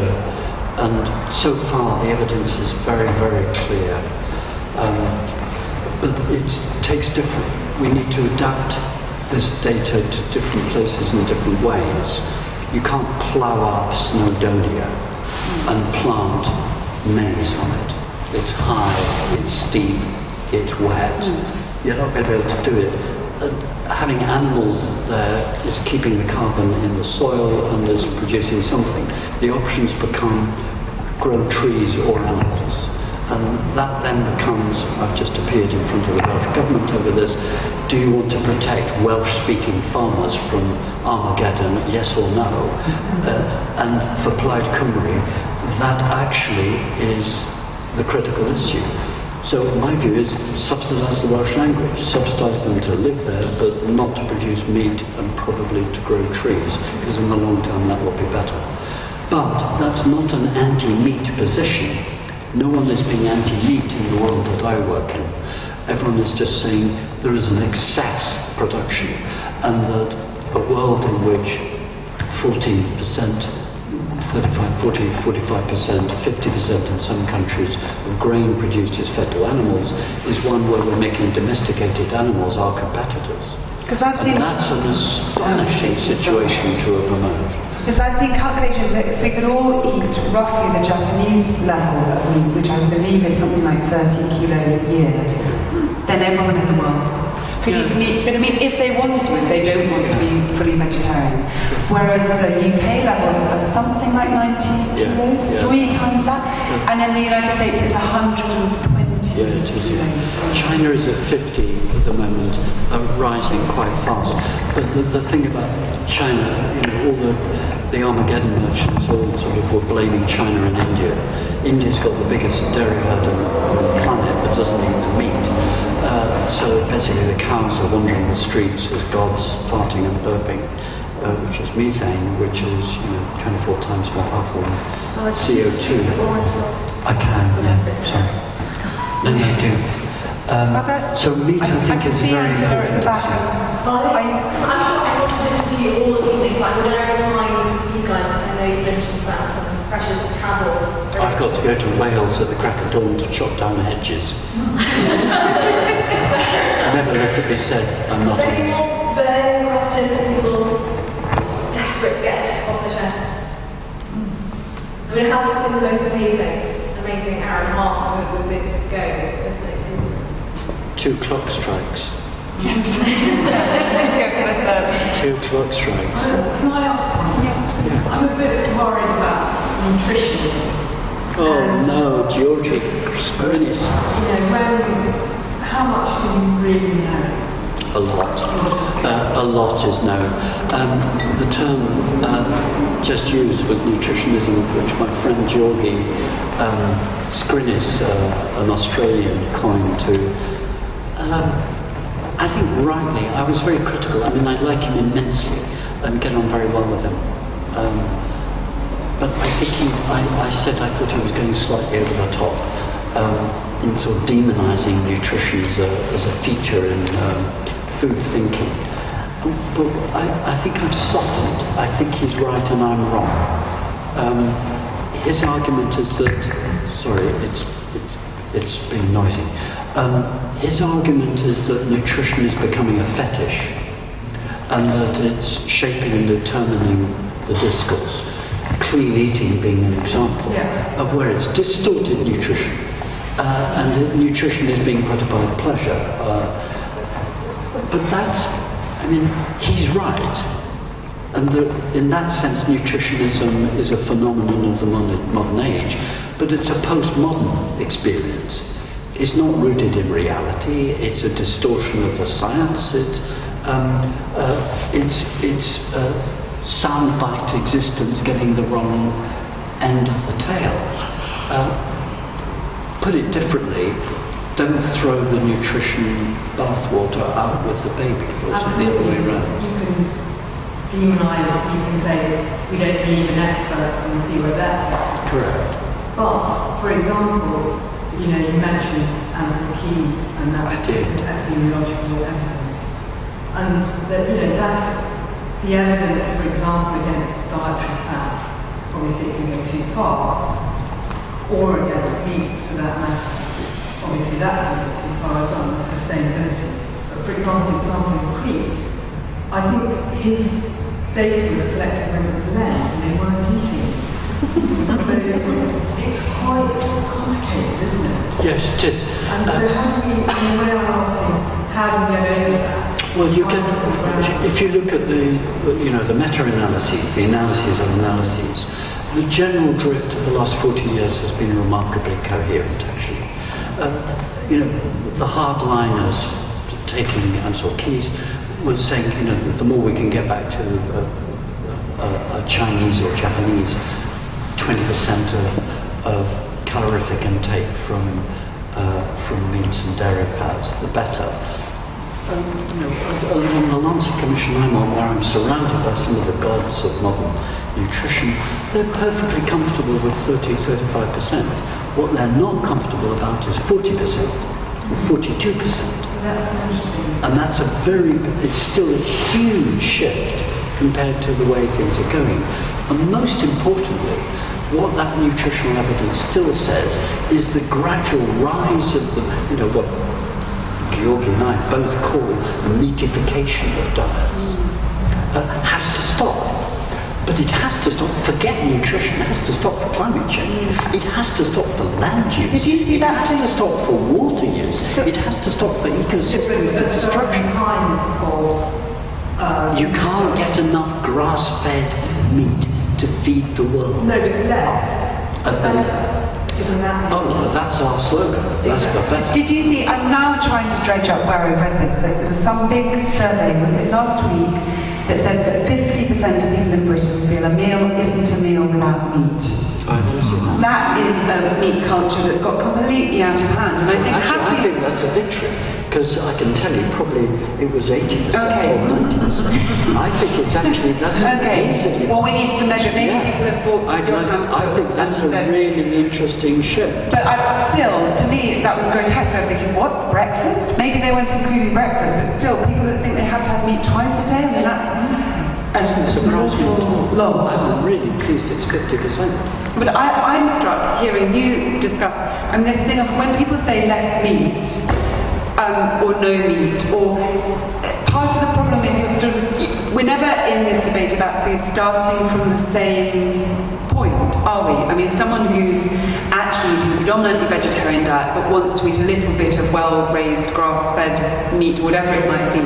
And so far, the evidence is very, very clear. But it takes we need to adapt this data to different places in different ways. You can't plough up Snowdonia and plant maize on it. It's high, it's steep, it's wet. You're not going to be able to do it. Having animals there is keeping the carbon in the soil and is producing something. The options become grow trees or animals. And that then becomes, I've just appeared in front of the Welsh Government over this, do you want to protect Welsh-speaking farmers from Armageddon, yes or no? And for Plaid Cymru, that actually is the critical issue. So my view is subsidise the Welsh language, subsidise them to live there, but not to produce meat and probably to grow trees, because in the long term that will be better. But that's not an anti-meat position. No one is being anti-meat in the world that I work in. Everyone is just saying there is an excess production, and that a world in which 40%, 35, 40, 45%, 50% in some countries of grain produced is fed to animals is one where we're making domesticated animals our competitors. And that's an astonishing situation to have emerged. Because I've seen calculations that if we could all eat roughly the Japanese level of meat, which I believe is something like 30 kilos a year, then everyone in the world could eat meat. But I mean, if they wanted to, if they don't want to be fully vegetarian. Whereas the UK levels are something like 90 kilos, 3 times that. And in the United States, it's 120 kilos. China is at 50 at the moment, rising quite fast. But the thing about China, all the Armageddon merchants all sort of were blaming China and India. India's got the biggest dairy herd on the planet, but doesn't eat the meat. So basically the cows are wandering the streets as gods, farting and burping, which is methane, which is 24 times more powerful than CO2. I can, sorry. No, do. So meat, I think, is very important. I'm sure everyone can listen to you all evening, but I'm there every time you guys, I know you mentioned about some pressures of travel. I've got to go to Wales at the crack of dawn to chop down hedges. Never let it be said, I'm not honest. Burning questions that people desperate to get off the chest. I mean, it has just been the most amazing hour and a half we've been going. It's just been 2 clock strikes. Yes. 2 clock strikes. Can I ask one? Yes. Yeah. I'm a bit worried about nutritionism. Oh no, Georgie, goodness. How much do you really know? A lot is known. The term just used was nutritionism, which my friend Georgie Skrinis, an Australian, coined to. I think rightly, I was very critical. I mean, I like him immensely and get on very well with him. But I think I said I thought he was going slightly over the top in sort of demonising nutrition as a feature in food thinking. But I think I've softened. I think he's right and I'm wrong. His argument is that, sorry, it's been noisy. His argument is that nutrition is becoming a fetish and that it's shaping and determining the discourse. clean eating being an example of where it's distorted nutrition, and nutrition is being put above pleasure. But that's, I mean, he's right. And in that sense, nutritionism is a phenomenon of the modern age, but it's a postmodern experience. It's not rooted in reality. It's a distortion of the science. It's soundbite existence getting the wrong end of the tail. Put it differently, don't throw the nutrition bathwater out with the baby. It's the other way around. You can demonise, you can say we don't believe in experts and see where that gets us. Correct. But, for example, you mentioned Ansel Keys, and that's epidemiological evidence. And that's the evidence, for example, against dietary fats. Obviously, it can go too far, or against meat, for that matter. Obviously, that can go too far as well, and sustainability. But for example, in Crete, I think his data was collected when it was Lent, and they weren't eating it. So it's quite complicated, isn't it? Yes, it is. And so how do we, in a way I'm asking, how do we get over that? Well, you can, if you look at the meta-analyses, the analyses of analyses, the general drift of the last 40 years has been remarkably coherent, actually. The hardliners taking Ansel Keys was saying, the more we can get back to a Chinese or Japanese 20% of calorific intake from meats and dairy fats, the better. On the Lancet Commission I'm on, where I'm surrounded by some of the gods of modern nutrition, they're perfectly comfortable with 30-35%. What they're not comfortable about is 40% or 42%. That's interesting. And that's it's still a huge shift compared to the way things are going. And most importantly, what that nutritional evidence still says is the gradual rise of what Georgie and I both call the meatification of diets, has to stop. But it has to stop. Forget nutrition. It has to stop for climate change. It has to stop for land use. Did you see it that? Has to stop for water use. It has to stop for ecosystem destruction. You can't get enough grass-fed meat to feed the world. No, but less. Isn't that? Oh, that's our slogan. That's the better. Did you see, I'm now trying to dredge up where I read this, that there was some big survey, was it last week, that said that 50% of people in Britain feel a meal isn't a meal without meat. I've also heard That is a meat culture that's got completely out of hand, and I think I think that's a victory, because I can tell you probably it was 80% Okay. or 90%. I think it's actually, that's amazing. Well, we need to measure, maybe Yeah. people have bought I think that's a really interesting shift. But still, to me, that was grotesque. I was thinking, what, breakfast? Maybe they weren't including breakfast, but still, people that think they have to have meat twice a day, I mean, that's an awful lot. I'm really pleased it's 50%. But I'm struck hearing you discuss, this thing of when people say less meat, or no meat, or part of the problem is we're never in this debate about food starting from the same point, are we? Someone who's actually eating a predominantly vegetarian diet but wants to eat a little bit of well-raised, grass-fed meat, whatever it might be,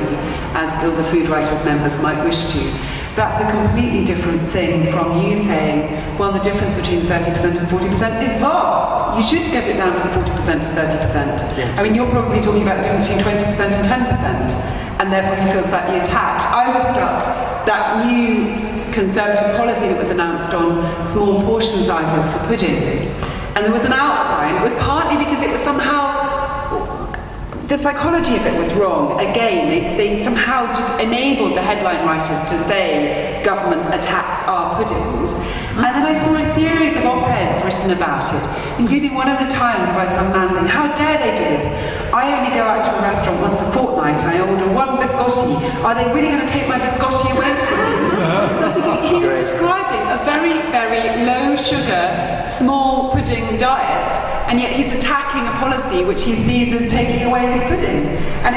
as Guild of Food Writers members might wish to. That's a completely different thing from you saying, well, the difference between 30% and 40% is vast. You should get it down from 40% to 30%. Yeah. You're probably talking about the difference between 20% and 10%, and therefore you feel slightly attacked. I was struck that new Conservative policy that was announced on small portion sizes for puddings, and there was an outcry, and it was partly because it was somehow the psychology of it was wrong. Again, they somehow just enabled the headline writers to say government attacks our puddings. And then I saw a series of op-eds written about it, including one of the Times by some man saying, how dare they do this? I only go out to a restaurant once a fortnight, I order one biscotti. Are they really going to take my biscotti away from me? I think he was describing a very, very low sugar, small pudding diet, and yet he's attacking a policy which he sees as taking away his pudding. And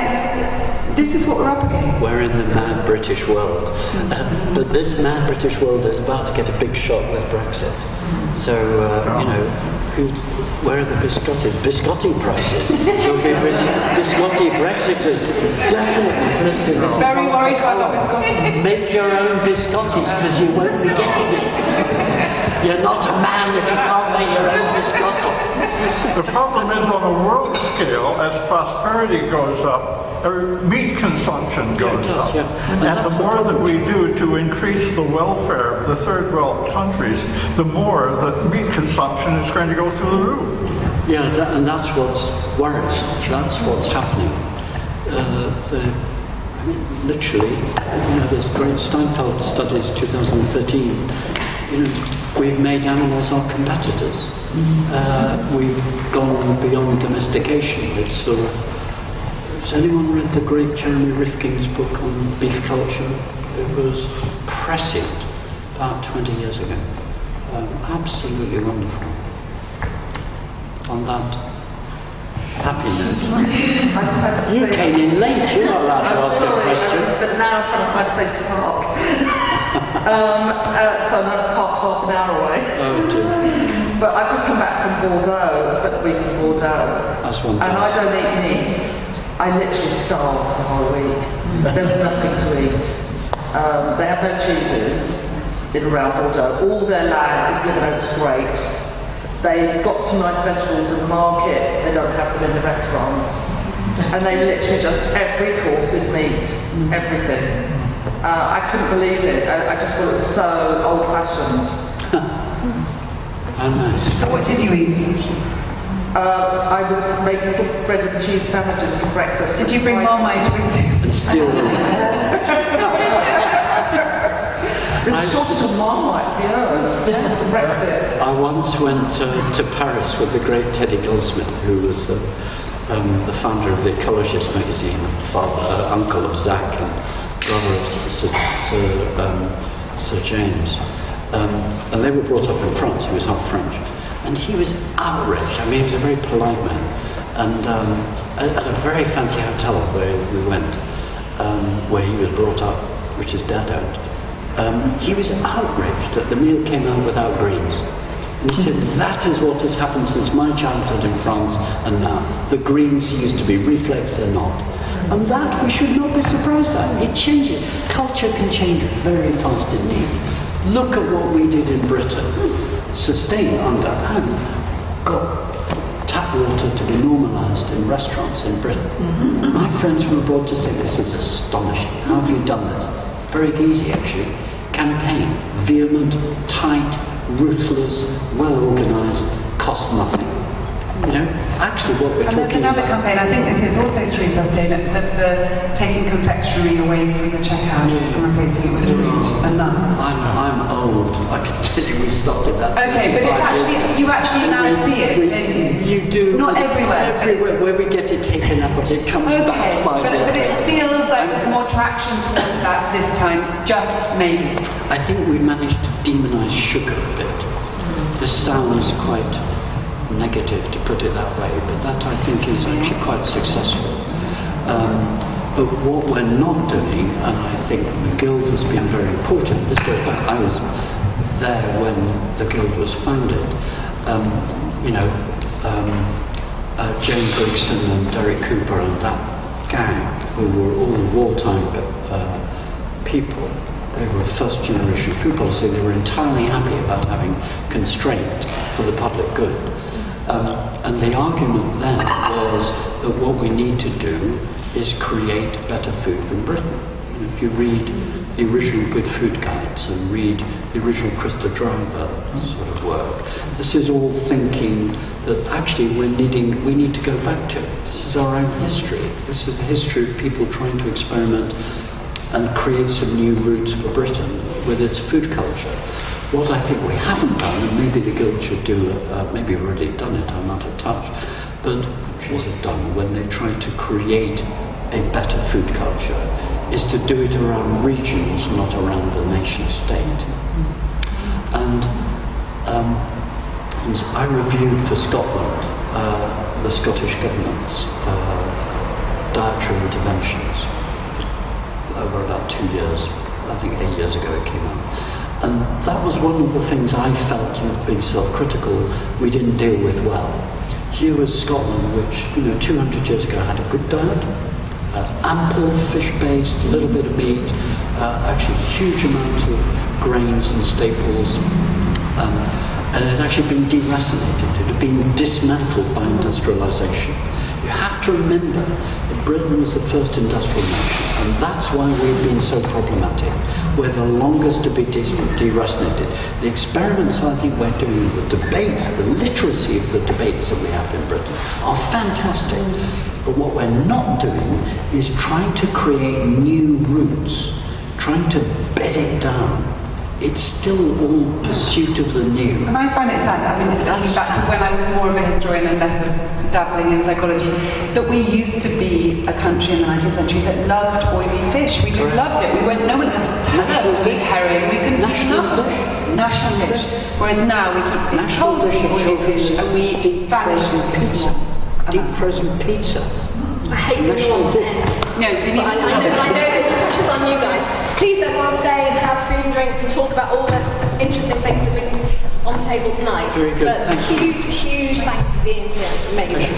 this is what we're up against. We're in the mad British world. But this mad British world is about to get a big shock with Brexit. So, where are the biscotti? Biscotti prices. There'll be biscotti Brexiters. Definitely first in this. Very worried about my biscotti. Make your own biscottis because you won't be getting it. You're not a man if you can't make your own biscotti. The problem is on a world scale, as prosperity goes up, meat consumption goes up. Yeah. And the more that we do to increase the welfare of the third world countries, the more that meat consumption is going to go through the roof. Yeah, and that's what's worrying. That's what's happening. Literally, there's great Steinfeld studies, 2013. We've made animals our competitors. We've gone beyond domestication. It's sort of. Has anyone read the great Jeremy Rifkin's book on beef culture? It was prescient about 20 years ago. Absolutely wonderful. On that happy note. You came in late, you're not allowed to ask a question. But now I'm trying to find a place to park. So I'm parked half an hour away. Oh dear. But I've just come back from Bordeaux. I spent a week in Bordeaux. That's wonderful. And I don't eat meat. I literally starved the whole week. There was nothing to eat. They have no cheeses in around Bordeaux. All their land is given over to grapes. They've got some nice vegetables in the market. They don't have them in the restaurants. And they literally just, every course is meat. Everything. I couldn't believe it. I just thought it was so old-fashioned. How nice. So what did you eat? I would make little bread and cheese sandwiches for breakfast. Did you bring Marmite with you? And still. There's shortage of Marmite, it's Brexit. I once went to Paris with the great Teddy Goldsmith, who was the founder of the Ecologist magazine, uncle of Zach and brother of Sir James. And they were brought up in France. He was half French. And he was outraged. I mean, he was a very polite man. And at a very fancy hotel where we went, where he was brought up, which his dad owned, he was outraged that the meal came out without greens. And he said, that is what has happened since my childhood in France and now. The greens used to be reflex, they're not. And that we should not be surprised at. It changes. Culture can change very fast indeed. Look at what we did in Britain. Sustained under and got tap water to be normalised in restaurants in Britain. My friends from abroad just say this is astonishing. How have you done this? Very easy actually. Campaign, vehement, tight, ruthless, well organised, cost nothing. Actually what we're talking about... And there's another campaign, I think this is also through Sustain, the taking confectionery away from the checkouts and replacing it with fruit and nuts. I'm old, I can tell you we stopped at that. Okay, but it's actually, you actually now see it. You do. Not everywhere. Everywhere where we get it taken up, but it comes back 5 years but it feels like there's more traction towards that this time, just maybe. I think we managed to demonise sugar a bit. This sounds quite negative to put it that way, but that I think is actually quite successful. But what we're not doing, and I think the Guild has been very important, this goes back, I was there when the Guild was founded, Jane Brigson and Derek Cooper and that gang, who were all wartime people. They were first generation food policy. They were entirely happy about having constraint for the public good. And the argument then was that what we need to do is create better food for Britain. If you read the original Good Food Guides and read the original Krista Driver sort of work, this is all thinking that actually we need to go back to. This is our own history. This is the history of people trying to experiment and create some new routes for Britain with its food culture. What I think we haven't done, and maybe the Guild should do, maybe we've already done it, I'm out of touch, but what have done when they've tried to create a better food culture is to do it around regions, not around the nation state. And I reviewed for Scotland the Scottish Government's dietary interventions. over about 2 years. I think 8 years ago it came out. And that was one of the things I felt, being self-critical, we didn't deal with well. Here was Scotland, which 200 years ago had a good diet, ample fish-based, a little bit of meat, actually huge amount of grains and staples, and it had actually been deracinated. It had been dismantled by industrialisation. You have to remember that Britain was the first industrial nation, and that's why we've been so problematic. We're the longest to be deracinated. The experiments I think we're doing, the debates, the literacy of the debates that we have in Britain are fantastic. But what we're not doing is trying to create new routes, trying to bed it down. It's still all pursuit of the new. And I find it sad, looking back to when I was more of a historian and less of dabbling in psychology, that we used to be a country in the 19th century that loved oily fish. We just loved it. No one had to tell us to eat herring. We couldn't eat enough of it. National dish. Whereas now we keep being told to eat oily fish and we deep frozen pizza. Deep frozen pizza. I hate the want to end. No, we need to I know there's the pressure's on you guys. Please everyone stay and have food and drinks and talk about all the interesting things that have been on the table tonight. Very good. But Thank you. huge thanks for being here. Amazing.